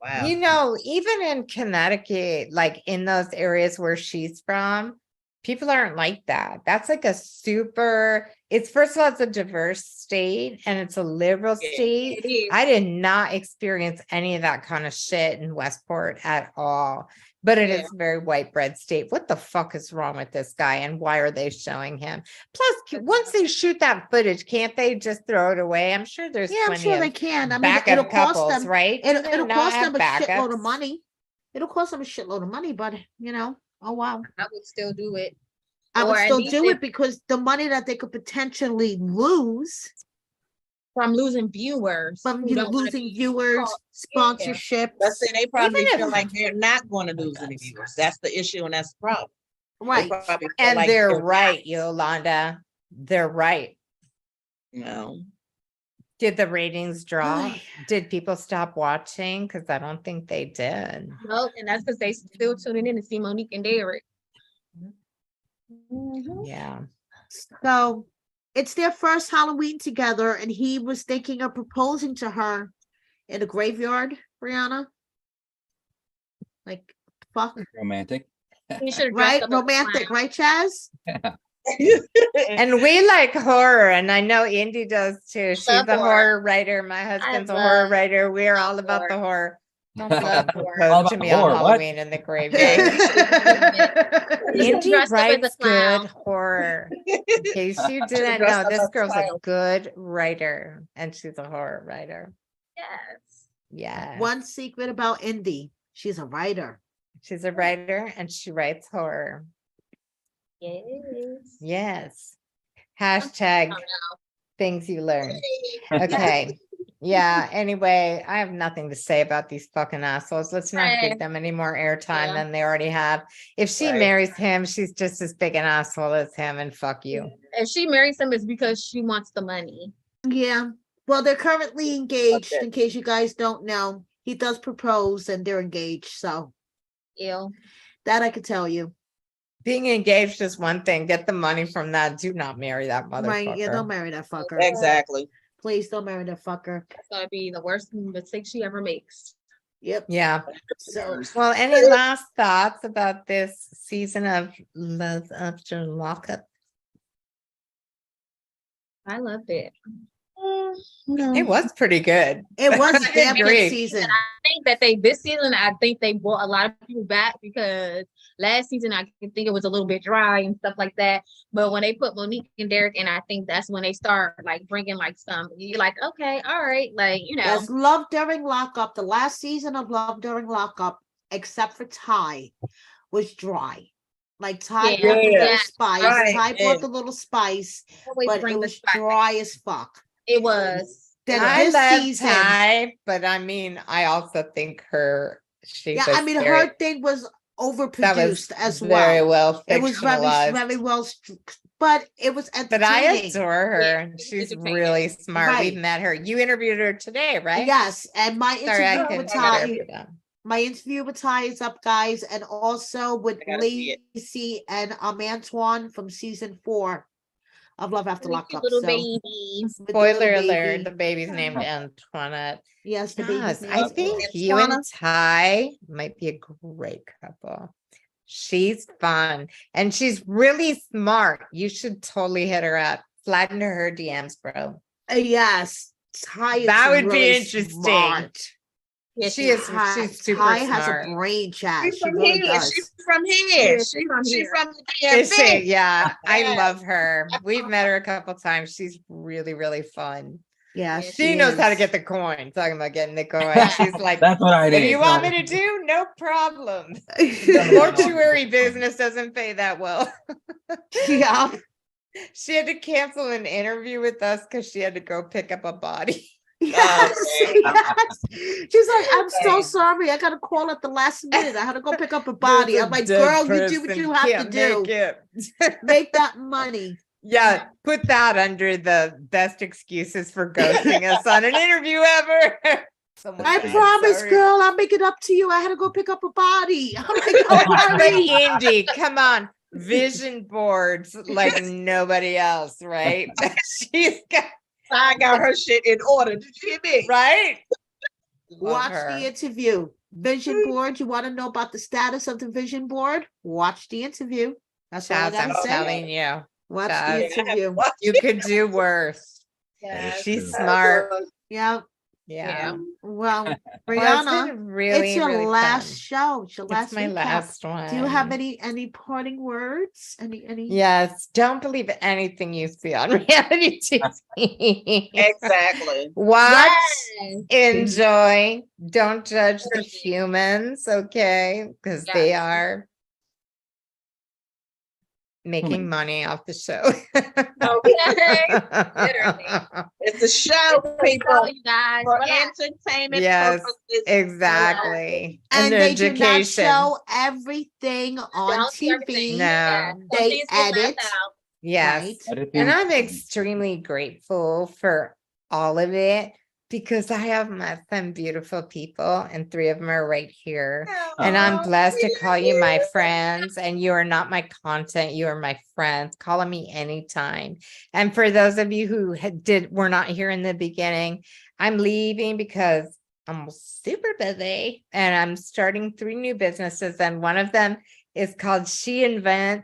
wow. You know, even in Connecticut, like in those areas where she's from, people aren't like that. That's like a super, it's first of all, it's a diverse state and it's a liberal Yeah, state. It is. I did not experience any of that kind of shit in Westport at all. But it Yeah. is a very white bread state. What the fuck is wrong with this guy and why are they showing him? Plus, once they shoot that footage, can't they just throw it away? I'm sure there's Yeah, I'm plenty sure of they can. I mean, backup it'll cost couples, them, right? Do they it'll not cost have them a shitload of backups? money. It'll cost them a shitload of money, but you know, oh wow. I would still do it. I would Or at still least do if- it because the money that they could potentially lose From losing viewers. from who you don't wanna losing be viewers, caught. sponsorships. Let's say they probably Even if- feel like they're not going to lose any viewers. That's the issue and that's the problem. They Right. probably feel And like they're not, right, Yolanda. They're right. You know. Did the ratings drop? Ay. Did people stop watching? Because I don't think they did. Nope, and that's because they still tuning in to see Monique and Derek. Yeah. So it's their first Halloween together, and he was thinking of proposing to her in a graveyard, Brianna. Like, fuck, Romantic. He should have right? Romantic, right, Chazz? And we like horror, and I know Indy does too. She's love a horror. horror writer. My husband's a horror love- writer. We're all love about the horror. Don't Love forget to horror. All propose to about me horror, on what? Halloween in the graveyard. He Indy dressed up as a writes clown. good horror. In case you Should've didn't dressed know, up this as a girl's a clown. good writer, and she's a horror writer. Yes. Yeah. One secret about Indy, she's a writer. She's a writer and she writes horror. Yes. Yes. Hashtag I don't things you learn. Okay. Yeah. Anyway, I have nothing to say about these fucking assholes. Let's not give Right. them any more airtime Yeah. than they already have. If she Right. marries him, she's just as big an asshole as him, and fuck you. If she marries him, it's because she wants the money. Yeah. Well, they're currently engaged, Okay. in case you guys don't know. He does propose and they're engaged. So Ew. that I could tell you. Being engaged is one thing. Get the money from that. Do not marry that motherfucker. Right. Yeah, don't marry that fucker. Exactly. Please don't marry that fucker. That's gonna be the worst mistake she ever makes. Yep. Yeah. So Well, any last thoughts about this season of Love After Lockup? I loved it. It was pretty good. it was I a damn good agree. season. I think that this season, I think they brought a lot of people back because last season I think it was a little bit dry and stuff like that. But when they put Monique and Derek in, I think that's when they start like bringing like some. You're like, okay, all right, like you know. Yes, Love During Lockup. The last season of Love During Lockup, except for Ty, was dry. Like Ty brought a little spice. right, Ty yeah. brought a little spice, Always but bring it the was spice. dry as fuck. It was. Then I this love season, Ty, but I mean, I also think she yeah, was I mean, very, her thing was that overproduced was as very well. well It was very, fictionalized. very well, but it was But I entertaining. adore her, Yeah, and it was she's entertaining. really smart. Right. We've met her. You interviewed her today, right? Yes, and my Sorry, I interview couldn't with get Ty, her for that. my interview with Ty is up, guys, and also with I gotta see it. Lacey and Antoine from season 4 of Love After Really cute Lockup. little So, baby. with the Spoiler little alert, baby. the baby's named Antoinette. Yes, the Yes, baby's name I is think Antoine. you and Ty might be a great couple. She's fun and she's really smart. You should totally hit her up. Slide into her DMs, bro. Yes, Ty is That would be really interesting. smart. Yes, She is. Ty, She's super Ty has a smart. brain, Chaz. She's She from really here. does. She's from here. She's from She's here. from the Is she? DMV. Yeah, I Yeah. love her. We've met her a couple times. She's really, really fun. Yeah, She She knows how to is. get the coin. Talking about getting the coin. She's like, That's what I what need. do you want me to do? No problem. The mortuary business doesn't pay that well. Yeah. She had to cancel an interview with us because she had to go pick up a body. Yes, Okay. yes. She's like, I'm so Okay. sorry. I got to call at the last minute. I had to go pick up a body. I'm like, girl, you do what you have to do. Make that money. Yeah, put that under the best excuses for ghosting us on an interview ever. Someone I died, promise, sorry. girl, I'll make it up to you. I had to go pick up a body. I'm like, don't But worry. Indy, come on, vision boards like nobody else, right? She's got I got her shit in order. Did you hear me? right. Love Watch her. the interview. Vision board. You want to know about the status of the vision board? Watch the interview. That's all I Chaz, I'm gotta say. telling you, Watch Chaz. the Yeah, I have to interview. watch you it. could do worse. Yes. She's true. smart. Yeah. Yeah. Well, Well, Brianna, it's been really, it's your really last fun. show. It's your last It's my recap. last one. Do you have any parting words? Any? Yes, don't believe anything you see on reality TV. Exactly. Watch, Yes. enjoy, don't judge the humans, okay? Because they Yes. are making money off the show. Okay. Literally. It's a show, So, people. you guys, For relax. entertainment Yes, purposes. Exactly. And they do not education. show everything on Don't see everything. TV. No. Yeah. Some They things get left edit. out. Yes. Right? Editing. And I'm extremely grateful for all of it because I have met some beautiful people, and 3 of them are right here. And I'm Aw, blessed to we call love you my friends, and you are not my content. You are my friends. Call on me anytime. And for those of you who were not here in the beginning, I'm leaving because I'm super busy and I'm starting 3 new businesses. And one of them is called She Reinvents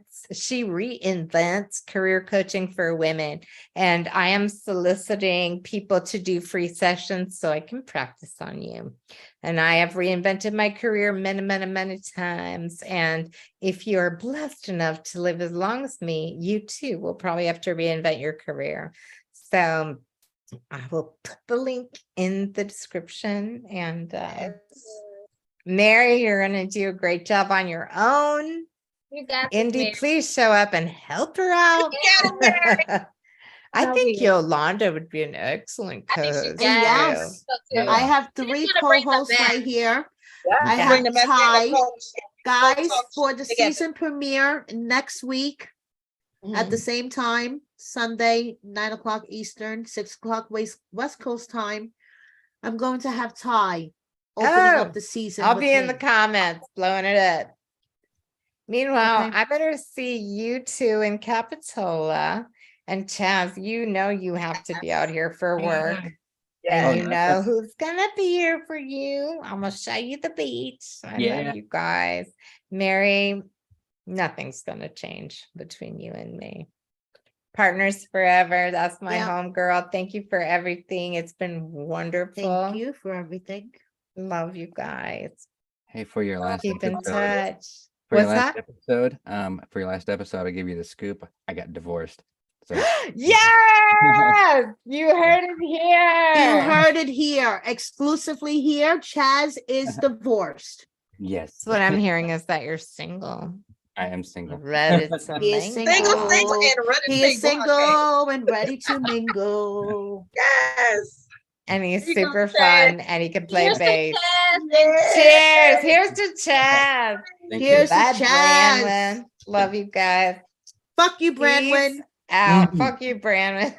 Career Coaching for Women. And I am soliciting people to do free sessions so I can practice on you. And I have reinvented my career many times. And if you're blessed enough to live as long as me, you too will probably have to reinvent your career. So I will put the link in the description. And Mary, you're going to do a great job on your own. You got this, Indy, Mary. please show up and help her out. I No, think we- Yolanda would be an excellent I think she co-host. Yes. So, too. I have She's 3 gonna bring them co-hosts back. right here. Yeah, I Yeah. have bring them back Ty. together. Guys, Folks for the together. season premiere next week at the same time, Sunday, 9:00 Eastern, 6:00 West Coast time, I'm going to have Ty opening Oh, up the season. I'll with be in the him. comments blowing it up. Meanwhile, Okay. I better see you 2 in Capitola. And Chaz, you know you have to be out here for work. And Oh, you no, know that's- who's gonna be here for you. I'm gonna show you the beach. I Yeah. love you guys. Mary, nothing's gonna change between you and me. Partners forever. That's my Yeah. home girl. Thank you for everything. It's been wonderful. Thank you for everything. Love you guys. Hey, for your last Keep in episode, touch. for your What's last that? episode, for your last episode, I give you the scoop. I got divorced. So Yes, you heard it here. You heard it here, exclusively here. Chazz is divorced. yes, So what I'm hearing is that you're single. I am single. Ready to He is mingle. Single, single, and ready to He is mingle. Okay. single and ready to mingle. Yes. And he's Here you go, super Chaz. fun and he can play Here's the bass. Chaz. Cheers. Here's to Chaz. Thank Here's you. to Bye, Chazz. Brandon. Love you guys. Fuck you, Peace Branwyn. out. Fuck you, Brandon.